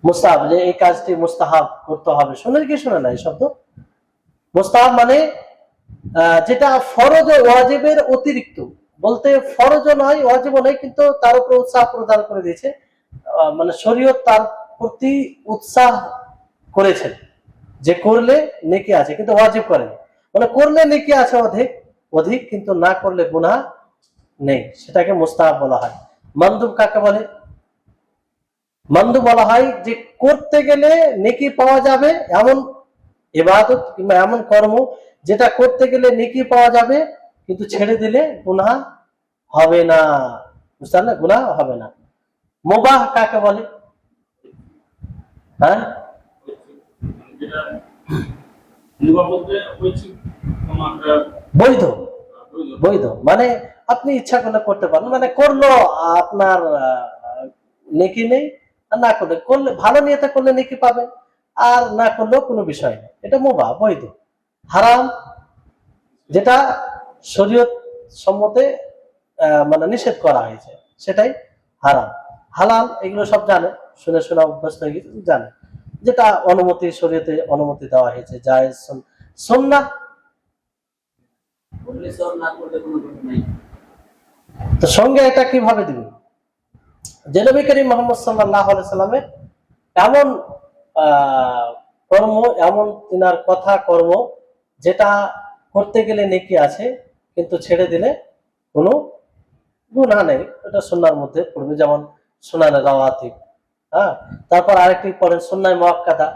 মুস্তাহাব, যে এই কাজটি মুস্তাহাব করতে হবে, শুনে কি শুনে না এই শব্দ? মুস্তাহাব মানে যেটা ফরজ ও ওয়াজিবের অতিরিক্ত, বলতে ফরজও নয়, ওয়াজিবও নয়, কিন্তু তার উপর উৎসাহ প্রদান করে দিয়েছে। মানে শরীয়ত তার প্রতি উৎসাহ করেছেন যে করলে নেকি আছে, কিন্তু ওয়াজিব করেনি। মানে করলে নেকি আছে অধিক অধিক, কিন্তু না করলে গুনাহ নেই, সেটাকে মুস্তাহাব বলা হয়। মানদুব কাকে বলে? মানদুব বলা হয় যে করতে গেলে নেকি পাওয়া যাবে এমন ইবাদত কিংবা এমন কর্ম, যেটা করতে গেলে নেকি পাওয়া যাবে, কিন্তু ছেড়ে দিলে গুনাহ হবে না। বুঝতে পারলেন? গুনাহ হবে না। মুবাহ কাকে বলে? হ্যাঁ, বৈধ, বৈধ মানে আপনি ইচ্ছা করলে করতে পারেন, মানে করলো আপনার নেকি নেই, আর না করলে, করলে ভালো নিয়তে করলে নেকি পাবেন, আর না করলেও কোনো বিষয় নেই, এটা মুবাহ, বৈধ। হারাম, যেটা শরীয়ত সম্মতে মানে নিষেধ করা হয়েছে সেটাই হারাম। হালাল এগুলো সব জানে, শুনে শুনে অভ্যস্ত হয়ে গেছে, জানে যেটা অনুমতি, শরীয়তে অনুমতি দেওয়া হয়েছে জায়েজ সুন্নাহ।
বললে সব না করলে কোনো গুণ নাই।
তো সঙ্গে এটা কিভাবে দিবেন? যে নবী করিম মুহাম্মদ সাল্লাল্লাহু আলাইহি সাল্লামের এমন কর্ম, এমন তিনার কথা কর্ম যেটা করতে গেলে নেকি আছে কিন্তু ছেড়ে দিলে কোনো গুনাহ নেই, এটা সুন্নাহর মধ্যে পড়বে। যেমন সুনানে রাওয়াতিব, হ্যাঁ। তারপর আরেকটি পড়েন সুন্নায়ে মুআক্কাদা,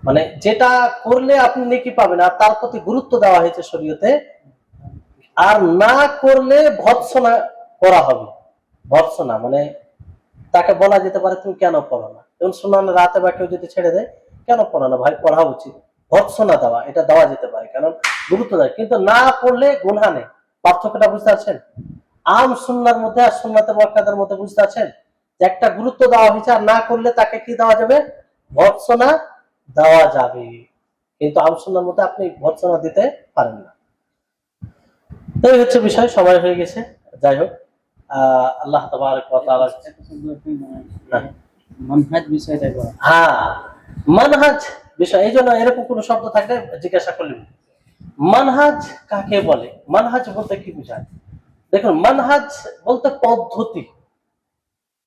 মানে যেটা করলে আপনি নেকি পাবেন আর তার প্রতি গুরুত্ব দেওয়া হয়েছে শরীয়তে, আর না করলে ভৎসনা করা হবে। ভৎসনা মানে তাকে বলা যেতে পারে তুমি কেন পড়ো না, যেমন সুন্নানে রাতে বা কেউ যদি ছেড়ে দেয় কেন পড়ো না ভাই, পড়া উচিত, ভৎসনা দেওয়া, এটা দেওয়া যেতে পারে, কারণ গুরুত্ব দেয়। কিন্তু না পড়লে গুনাহ নেই। পার্থক্যটা বুঝতে পারছেন? আম সুন্নাহর মধ্যে আর সুন্নাতে মুআক্কাদার মধ্যে বুঝতে পারছেন যে একটা গুরুত্ব দেওয়া হয়েছে, আর না করলে তাকে কি দেওয়া যাবে? ভৎসনা দেওয়া যাবে। কিন্তু আম সুন্নাহর মধ্যে আপনি ভৎসনা দিতে পারেন না। এই হচ্ছে বিষয়। সময় হয়ে গেছে, যাই হোক। আল্লাহ তাবারক ওয়া তাআলা,
মানহাজ বিষয়টা বলা।
হ্যাঁ, মানহাজ বিষয়, এই জন্য এরকম কোন শব্দ থাকলে জিজ্ঞাসা করলেন মানহাজ কাকে বলে, মানহাজ বলতে কি বোঝায়? দেখুন, মানহাজ বলতে পদ্ধতি,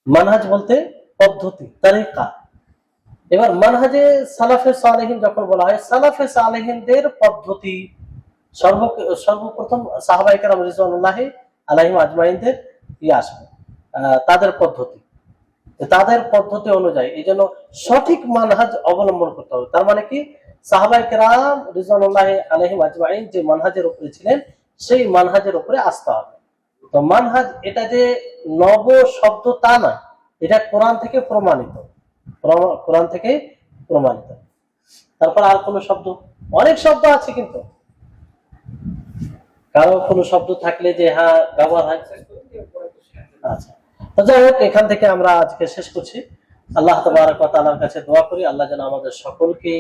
মানহাজ বলতে পদ্ধতি, তরিকা। এবার মানহাজে সালাফে সালেহিন যখন বলা হয়, সালাফে সালেহিনদের পদ্ধতি, সর্বপ্রথম সাহাবায়ে কেরাম রিজওয়ানুল্লাহি আলাইহিম আজমাইনদের আসবে, তাদের পদ্ধতি, তাদের পদ্ধতি অনুযায়ী। এই জন্য সঠিক মানহাজ অবলম্বন করতে হবে। তার মানে কি, সাহাবায়ে কেরাম রিজওয়ানুল্লাহি আলাইহিম আজমাইন যে মানহাজের উপরে ছিলেন সেই মানহাজের উপরে আসতে হবে। তো মানহাজ এটা যে নব শব্দ তা নয়, এটা কোরআন থেকে প্রমাণিত, কোরআন থেকে প্রমাণিত। তারপর আর কোন শব্দ, অনেক শব্দ আছে কিন্তু কারো কোন শব্দ থাকলে যে হ্যাঁ ব্যবহার হয়। আচ্ছা, তো যাই হোক, এখান থেকে আমরা আজকে শেষ করছি। আল্লাহ তাবারক ওয়া তাআলার কাছে দোয়া করি আল্লাহ যেন আমাদের সকলকে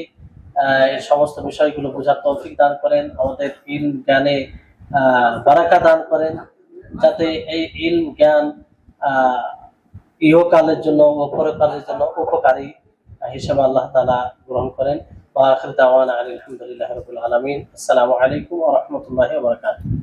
এই সমস্ত বিষয়গুলো বোঝার তৌফিক দান করেন, আমাদের ইলম জ্ঞানে বারাকা দান করেন, যাতে এই ইলম জ্ঞান ইহকালের জন্য ও পরকালের জন্য উপকারী হিসেবে আল্লাহ তাআলা গ্রহণ করেন। ওয়া আখিরু দাওয়ানা আলহামদুলিল্লাহি রাব্বিল আলামিন। আসসালামু আলাইকুম ওয়া রাহমাতুল্লাহি ওয়া বারাকাতুহু।